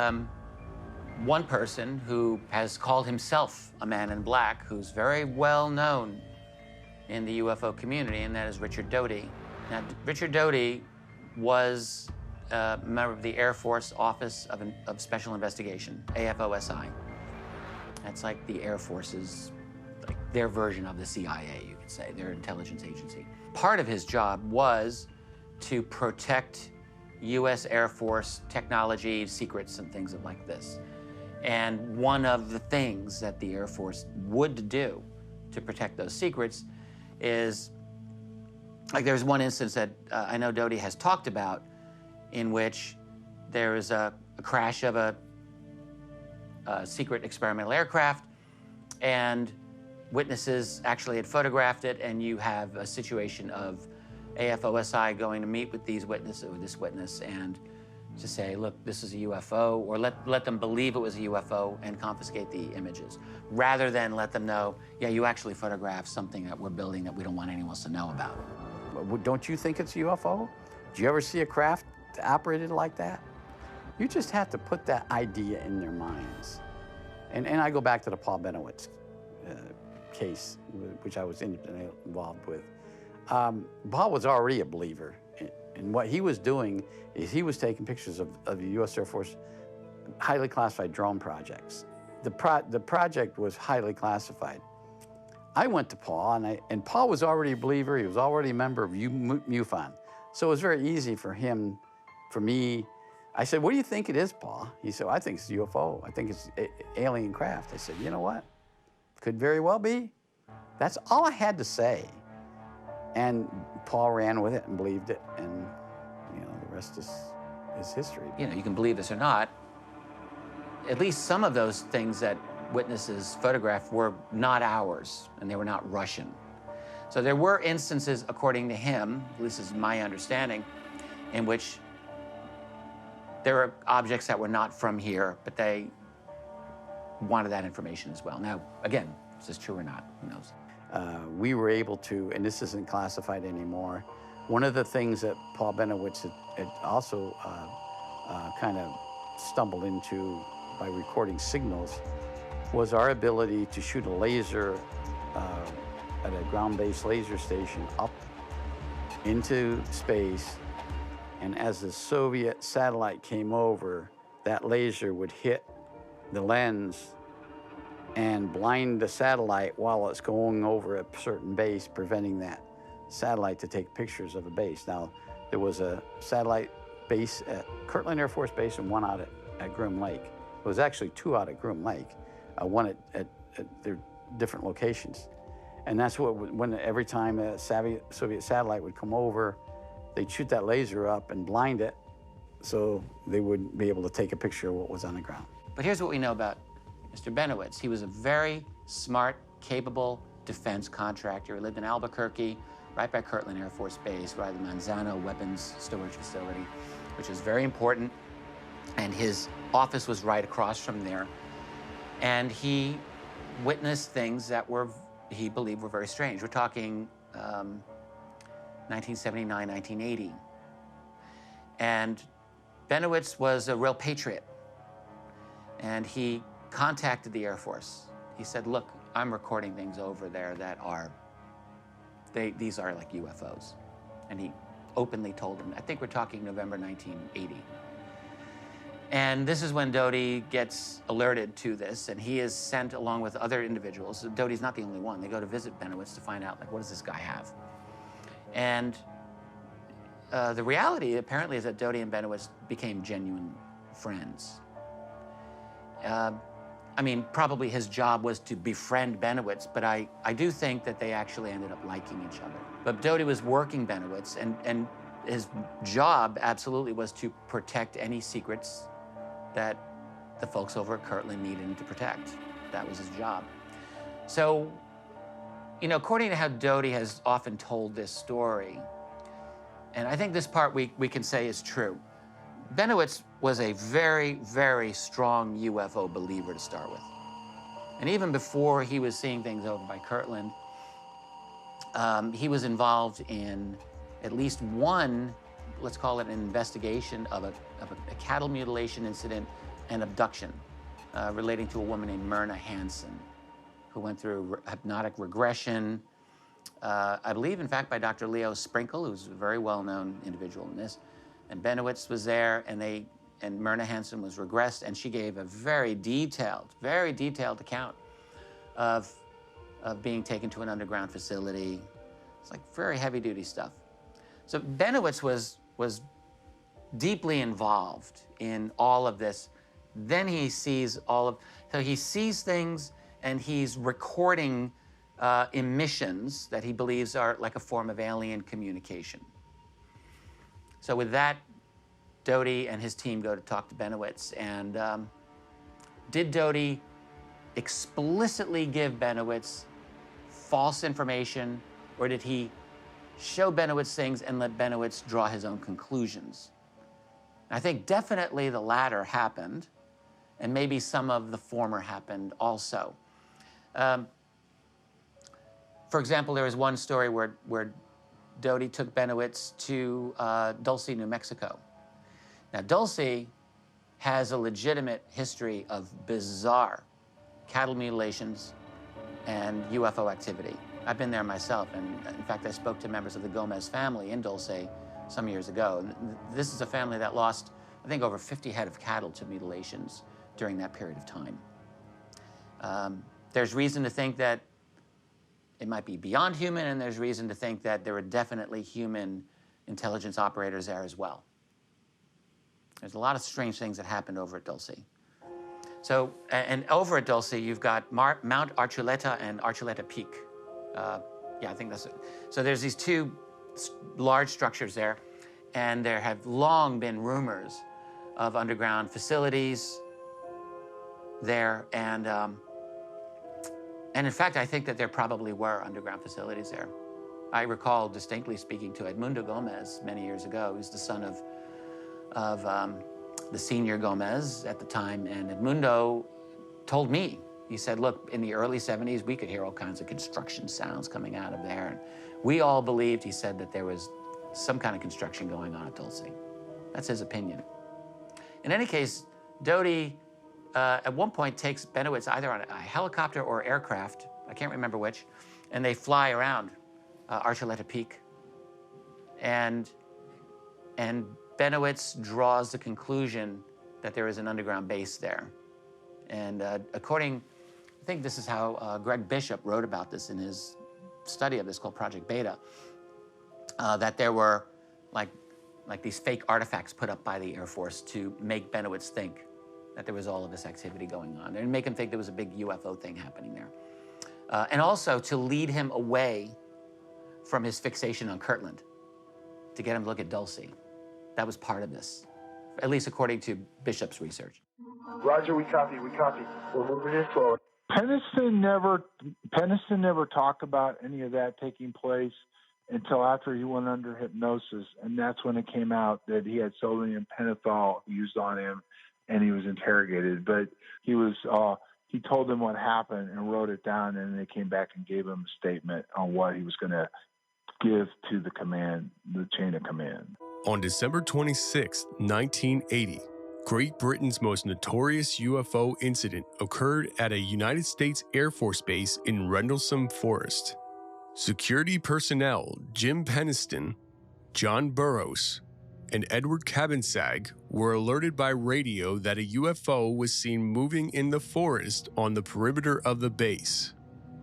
one person who has called himself a Man in Black who's very well known in the UFO community, and that is Richard Doty. Now, Richard Doty was a member of the Air Force Office of Special Investigation, AFOSI. That's like the Air Force's, their version of the CIA, you could let's say, their intelligence agency. Part of his job was to protect U.S. Air Force technology, secrets, and things like this. And one of the things that the Air Force would do to protect those secrets is, like there's one instance that I know Doty has talked about in which there is a crash of a secret experimental aircraft, and witnesses actually had photographed it, and you have a situation of AFOSI going to meet with these witnesses, or this witness, and to say, look, this is a UFO, or let them believe it was a UFO and confiscate the images, rather than let them know, yeah, you actually photographed something that we're building that we don't want anyone else to know about. Don't you think it's a UFO? Did you ever see a craft operated like that? You just have to put that idea in their minds. And I go back to the Paul Benowitz case, which I was involved with. Paul was already a believer. And what he was doing is he was taking pictures of the U.S. Air Force highly classified drone projects. The project was highly classified. I went to Paul, and Paul was already a believer. He was already a member of MUFON. So it was very easy for him, for me. I said, what do you think it is, Paul? He said, I think it's a UFO. I think it's alien craft. I said, you know what? Could very well be. That's all I had to say. And Paul ran with it and believed it, and you know, the rest is history. You know, you can believe this or not. At least some of those things that witnesses photographed were not ours, and they were not Russian. So there were instances, according to him, at least this is my understanding, in which there were objects that were not from here, but they wanted that information as well. Now, again, is this true or not? Who knows? We were able to, and this isn't classified anymore, one of the things that Paul Benowitz had also kind of stumbled into by recording signals was our ability to shoot a laser at a ground-based laser station up into space, and as the Soviet satellite came over, that laser would hit the lens and blind the satellite while it's going over a certain base, preventing that satellite to take pictures of a base. Now, there was a satellite base at Kirtland Air Force Base and one out at Groom Lake. It was actually two out at Groom Lake, one at their different locations. And that's when every time a Soviet satellite would come over, they'd shoot that laser up and blind it so they wouldn't be able to take a picture of what was on the ground. But here's what we know about Mr. Benowitz. He was a very smart, capable defense contractor. He lived in Albuquerque, right by Kirtland Air Force Base, by the Manzano weapons storage facility, which is very important. And his office was right across from there. And he witnessed things that he believed were very strange. We're talking 1979, 1980. And Benowitz was a real patriot. And he contacted the Air Force. He said, look, I'm recording things over there that these are like UFOs. And he openly told them, I think we're talking November 1980. And this is when Doty gets alerted to this, and he is sent along with other individuals. Doty's not the only one. They go to visit Benowitz to find out, like, what does this guy have? And the reality, apparently, is that Doty and Benowitz became genuine friends. I mean, probably his job was to befriend Benowitz, but I do think that they actually ended up liking each other. But Doty was working Benowitz, and his job absolutely was to protect any secrets that the folks over at Kirtland needed him to protect. That was his job. So, you know, according to how Doty has often told this story, and I think this part we can say is true, Benowitz was a very, very strong UFO believer to start with. And even before he was seeing things over by Kirtland, he was involved in at least one, let's call it an investigation of a cattle mutilation incident and abduction relating to a woman named Myrna Hansen, who went through hypnotic regression, I believe, in fact, by Dr. Leo Sprinkle, who's a very well-known individual in this. And Benowitz was there, and Myrna Hansen was regressed, and she gave a very detailed account of of being taken to an underground facility. It's like very heavy-duty stuff. So Benowitz was deeply involved in all of this. Then he sees so he sees things and he's recording emissions that he believes are like a form of alien communication. So with that, Doty and his team go to talk to Benowitz. And did Doty explicitly give Benowitz false information, or did he show Benowitz things and let Benowitz draw his own conclusions? I think definitely the latter happened, and maybe some of the former happened also. For example, there was one story where Doty took Benowitz to Dulce, New Mexico. Now, Dulce has a legitimate history of bizarre cattle mutilations and UFO activity. I've been there myself, and in fact, I spoke to members of the Gomez family in Dulce some years ago. And this is a family that lost, I think, over 50 head of cattle to mutilations during that period of time. There's reason to think that it might be beyond human, and there's reason to think that there were definitely human intelligence operators there as well. There's a lot of strange things that happened over at Dulce. So, and over at Dulce, you've got Mount Archuleta and Archuleta Peak. Yeah, I think that's it. So there's these two large structures there, and there have long been rumors of underground facilities there, and in fact, I think that there probably were underground facilities there. I recall distinctly speaking to Edmundo Gomez many years ago. He was the son of the senior Gomez at the time, and Edmundo told me, he said, look, in the early 70s, we could hear all kinds of construction sounds coming out of there, and we all believed, he said, that there was some kind of construction going on at Dulce. That's his opinion. In any case, Doty at one point takes Benowitz either on a helicopter or aircraft, I can't remember which, and they fly around Archuleta Peak. And Benowitz draws the conclusion that there is an underground base there. And I think this is how Greg Bishop wrote about this in his study of this called Project Beta, that there were like these fake artifacts put up by the Air Force to make Benowitz think that there was all of this activity going on, and make him think there was a big UFO thing happening there. And also to lead him away from his fixation on Kirtland, to get him to look at Dulce. That was part of this, at least according to Bishop's research. Roger, we copy. We're moving in forward. Penniston never talked about any of that taking place until after he went under hypnosis, and that's when it came out that he had sodium pentothal used on him, and he was interrogated. But he told them what happened and wrote it down, and they came back and gave him a statement on what he was going to give to the command, the chain of command. On December 26, 1980, Great Britain's most notorious UFO incident occurred at a United States Air Force base in Rendlesham Forest. Security personnel Jim Penniston, John Burroughs, and Edward Cabansag were alerted by radio that a UFO was seen moving in the forest on the perimeter of the base.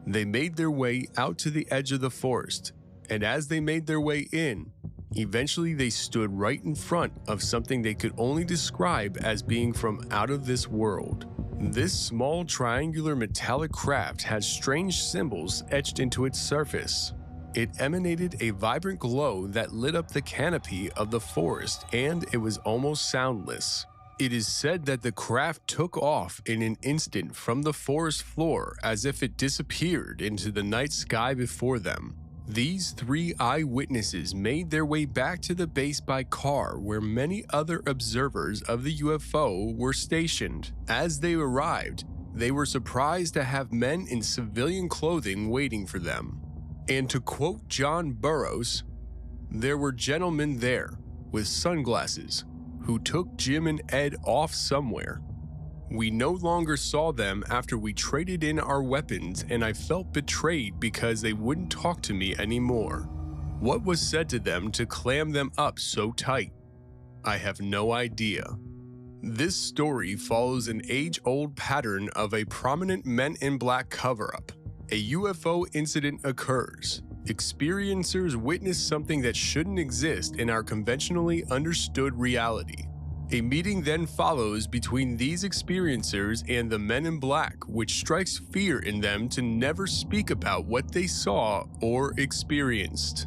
They made their way out to the edge of the forest, and as they made their way in, eventually they stood right in front of something they could only describe as being from out of this world. This small triangular metallic craft had strange symbols etched into its surface. It emanated a vibrant glow that lit up the canopy of the forest, and it was almost soundless. It is said that the craft took off in an instant from the forest floor as if it disappeared into the night sky before them. These three eyewitnesses made their way back to the base by car, where many other observers of the UFO were stationed. As they arrived, they were surprised to have men in civilian clothing waiting for them. And to quote John Burroughs, "There were gentlemen there with sunglasses who took Jim and Ed off somewhere. We no longer saw them after we traded in our weapons, and I felt betrayed because they wouldn't talk to me anymore. What was said to them to clam them up so tight? I have no idea." This story follows an age-old pattern of a prominent Men in Black cover-up. A UFO incident occurs. Experiencers witness something that shouldn't exist in our conventionally understood reality. A meeting then follows between these experiencers and the men in black, which strikes fear in them to never speak about what they saw or experienced.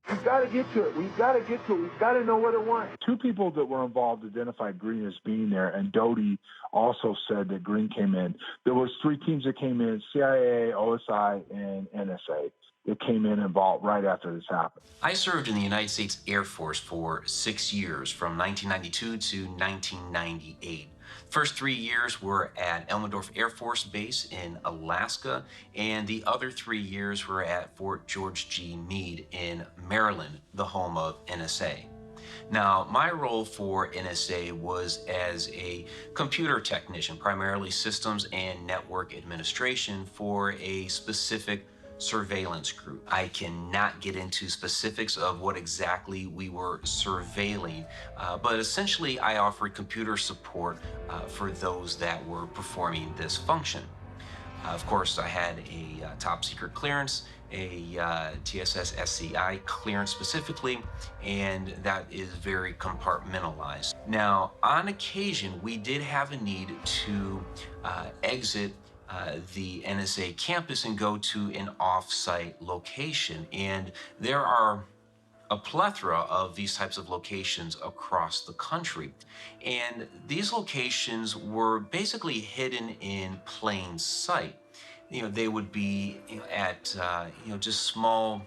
We've got to get to it. We've got to get to it. We've got to know what it wants. Two people that were involved identified Green as being there, and Doty also said that Green came in. There was three teams that came in, CIA, OSI, and NSA, that came in involved right after this happened. I served in the United States Air Force for 6 years, from 1992 to 1998. First 3 years were at Elmendorf Air Force Base in Alaska, and the other 3 years were at Fort George G. Meade in Maryland, the home of NSA. Now, my role for NSA was as a computer technician, primarily systems and network administration for a specific surveillance group. I cannot get into specifics of what exactly we were surveilling, but essentially I offered computer support for those that were performing this function. Of course, I had a top secret clearance, a TSS SCI clearance specifically, and that is very compartmentalized. Now, on occasion, we did have a need to exit the NSA campus and go to an off-site location. And there are a plethora of these types of locations across the country. And these locations were basically hidden in plain sight. You know, they would be at, just small,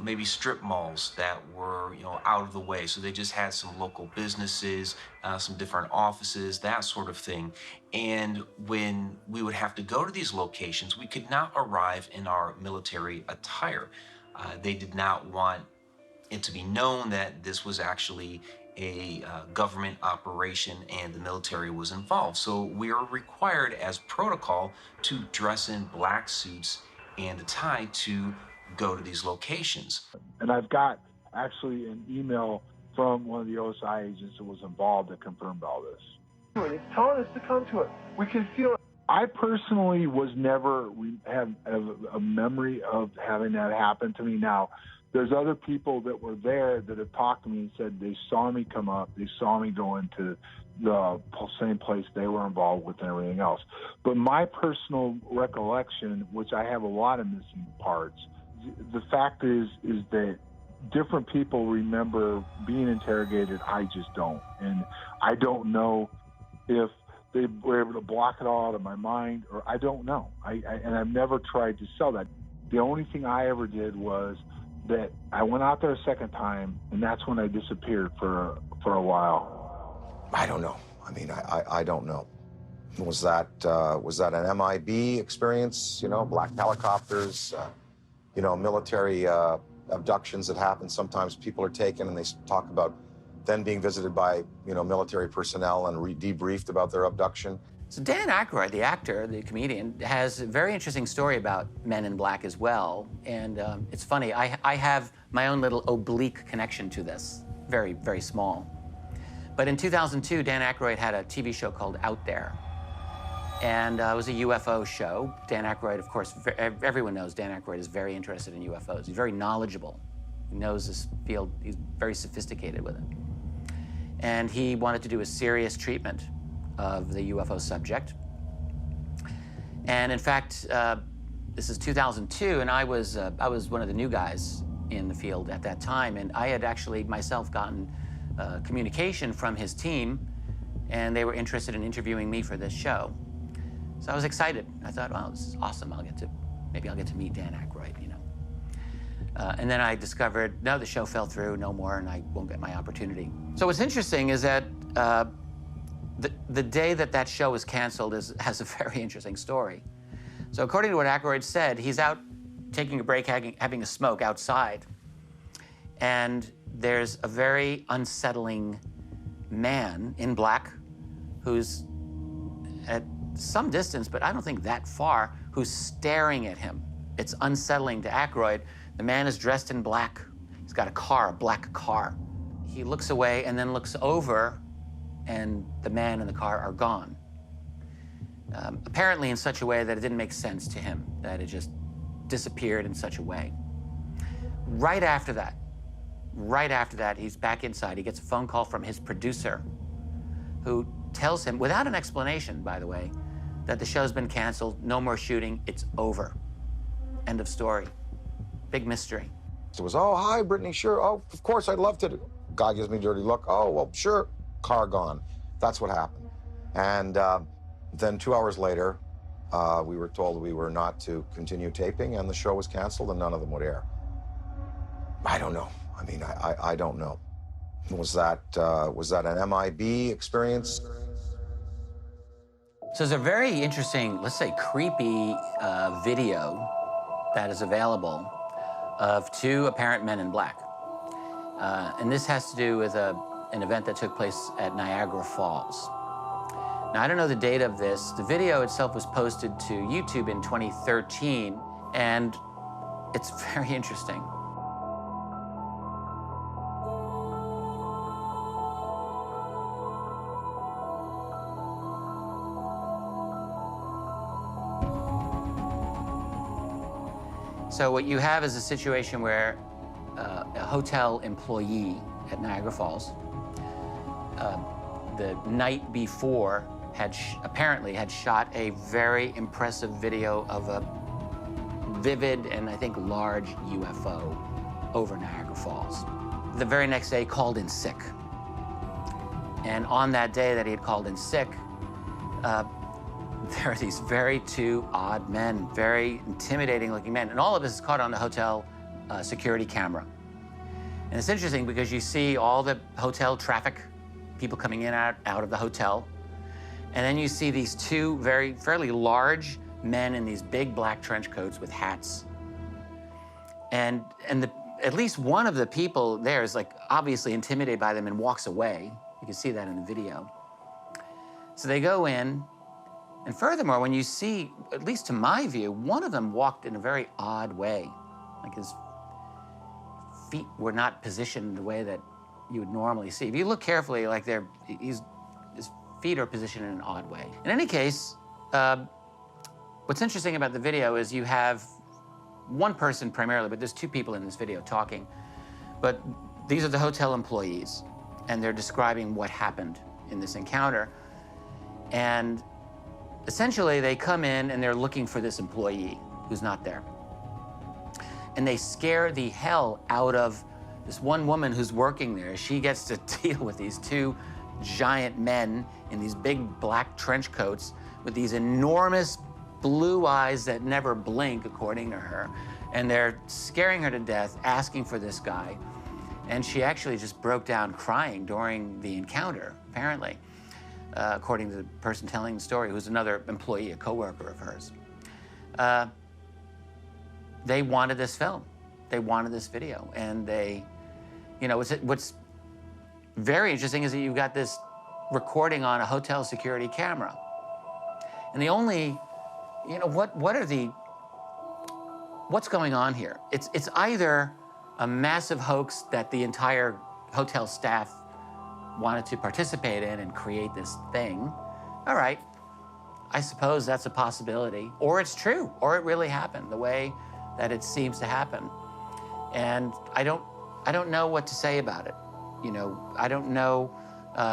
maybe strip malls that were, out of the way. So they just had some local businesses, some different offices, that sort of thing. And when we would have to go to these locations, we could not arrive in our military attire. They did not want it to be known that this was actually a government operation and the military was involved. So we are required as protocol to dress in black suits and a tie to go to these locations. And I've got actually an email from one of the OSI agents that was involved that confirmed all this. It's telling us to come to it. We can feel it. I personally was never have a memory of having that happen to me. Now, there's other people that were there that have talked to me and said they saw me come up, they saw me go into the same place they were involved with and everything else. But my personal recollection, which I have a lot of missing parts, the fact is that different people remember being interrogated. I just don't. And I don't know if they were able to block it all out of my mind, or I don't know. And I've never tried to sell that. The only thing I ever did was that I went out there a second time, and that's when I disappeared for a while. I don't know. I mean, I don't know. Was that an MIB experience? Black helicopters, military abductions that happen. Sometimes people are taken and they talk about then being visited by, military personnel and debriefed about their abduction. So Dan Aykroyd, the actor, the comedian, has a very interesting story about Men in Black as well. And it's funny, I have my own little oblique connection to this, very, very small. But in 2002, Dan Aykroyd had a TV show called Out There. And it was a UFO show. Dan Aykroyd, of course, everyone knows Dan Aykroyd is very interested in UFOs. He's very knowledgeable. He knows this field. He's very sophisticated with it. And he wanted to do a serious treatment of the UFO subject. And in fact, this is 2002, and I was one of the new guys in the field at that time, and I had actually myself gotten communication from his team, and they were interested in interviewing me for this show. So I was excited. I thought, wow, this is awesome. Maybe I'll get to meet Dan Aykroyd, And then I discovered, no, the show fell through, no more, and I won't get my opportunity. So what's interesting is that the day that show was canceled has a very interesting story. So according to what Aykroyd said, he's out taking a break, having a smoke outside, and there's a very unsettling man in black who's at some distance, but I don't think that far, who's staring at him. It's unsettling to Aykroyd. The man is dressed in black. He's got a black car. He looks away and then looks over, and the man and the car are gone. apparently in such a way that it didn't make sense to him, that it just disappeared in such a way. Right after that, he's back inside. He gets a phone call from his producer, who tells him, without an explanation, by the way, that the show's been canceled, no more shooting, it's over. End of story. Big mystery. It was, oh, hi, Brittany, sure. Oh, of course, I'd love to. Guy gives me a dirty look. Oh, well, sure. Car gone. That's what happened. And then 2 hours later, we were told we were not to continue taping, and the show was canceled, and none of them would air. I don't know. I mean, I don't know. Was that an MIB experience? So there's a very interesting, let's say creepy video that is available of two apparent men in black. And this has to do with an event that took place at Niagara Falls. Now, I don't know the date of this. The video itself was posted to YouTube in 2013, and it's very interesting. So what you have is a situation where a hotel employee at Niagara Falls, the night before, apparently had shot a very impressive video of a vivid and I think large UFO over Niagara Falls. The very next day, called in sick. And on that day that he had called in sick, there are these two odd men, very intimidating looking men. And all of this is caught on the hotel security camera. And it's interesting because you see all the hotel traffic, people coming in and out of the hotel. And then you see these two fairly large men in these big black trench coats with hats. And at least one of the people there is like obviously intimidated by them and walks away. You can see that in the video. So they go in. And furthermore, when you see, at least to my view, one of them walked in a very odd way. Like his feet were not positioned the way that you would normally see. If you look carefully, like his feet are positioned in an odd way. In any case, what's interesting about the video is you have one person primarily, but there's two people in this video talking. But these are the hotel employees, and they're describing what happened in this encounter. And essentially, they come in and they're looking for this employee who's not there. And they scare the hell out of this one woman who's working there. She gets to deal with these two giant men in these big black trench coats with these enormous blue eyes that never blink, according to her. And they're scaring her to death, asking for this guy. And she actually just broke down crying during the encounter, apparently. According to the person telling the story, who's another employee, a coworker of hers. They wanted this film. They wanted this video. And what's very interesting is that you've got this recording on a hotel security camera. And the only, what's going on here? It's either a massive hoax that the entire hotel staff wanted to participate in and create this thing. All right, I suppose that's a possibility. Or it's true, or it really happened the way that it seems to happen. And I don't know what to say about it. I don't know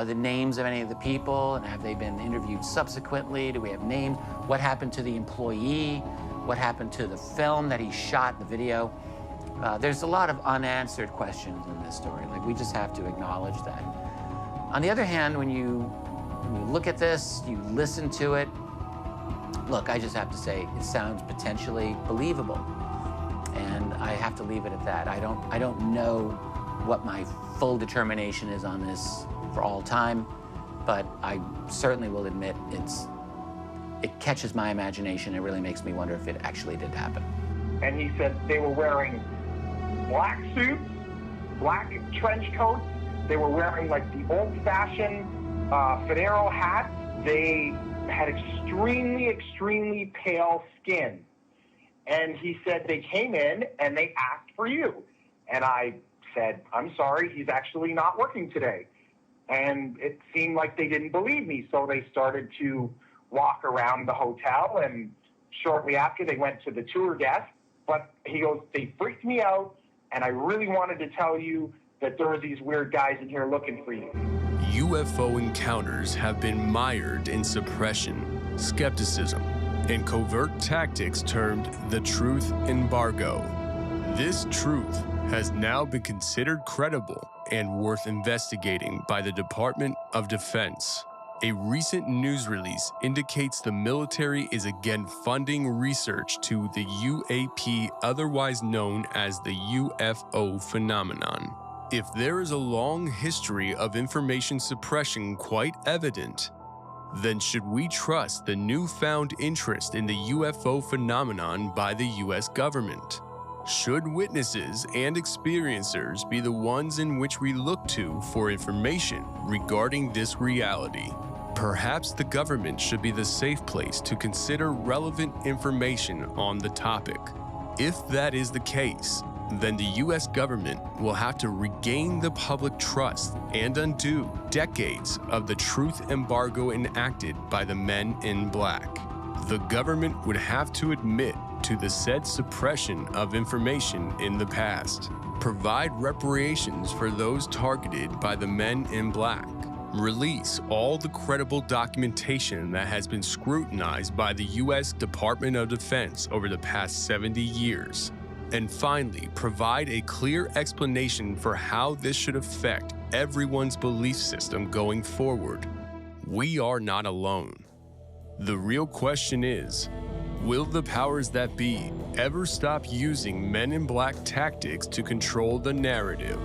the names of any of the people, and have they been interviewed subsequently? Do we have names? What happened to the employee? What happened to the film that he shot, the video? There's a lot of unanswered questions in this story. Like, we just have to acknowledge that. On the other hand, when you look at this, you listen to it, look, I just have to say, it sounds potentially believable. And I have to leave it at that. I don't know what my full determination is on this for all time, but I certainly will admit it catches my imagination. It really makes me wonder if it actually did happen. And he said they were wearing black suits, black trench coats. They were wearing like the old-fashioned Federo hats. They had extremely, extremely pale skin. And he said they came in and they asked for you. And I said, I'm sorry, he's actually not working today. And it seemed like they didn't believe me. So they started to walk around the hotel, and shortly after they went to the tour desk. But he goes, they freaked me out, and I really wanted to tell you that there are these weird guys in here looking for you. UFO encounters have been mired in suppression, skepticism, and covert tactics termed the truth embargo. This truth has now been considered credible and worth investigating by the Department of Defense. A recent news release indicates the military is again funding research to the UAP, otherwise known as the UFO phenomenon. If there is a long history of information suppression quite evident, then should we trust the newfound interest in the UFO phenomenon by the U.S. government? Should witnesses and experiencers be the ones in which we look to for information regarding this reality? Perhaps the government should be the safe place to consider relevant information on the topic. If that is the case, then the U.S. government will have to regain the public trust and undo decades of the truth embargo enacted by the men in black. The government would have to admit to the said suppression of information in the past, provide reparations for those targeted by the men in black, release all the credible documentation that has been scrutinized by the U.S. Department of Defense over the past 70 years, and finally, provide a clear explanation for how this should affect everyone's belief system going forward. We are not alone. The real question is, will the powers that be ever stop using men in black tactics to control the narrative?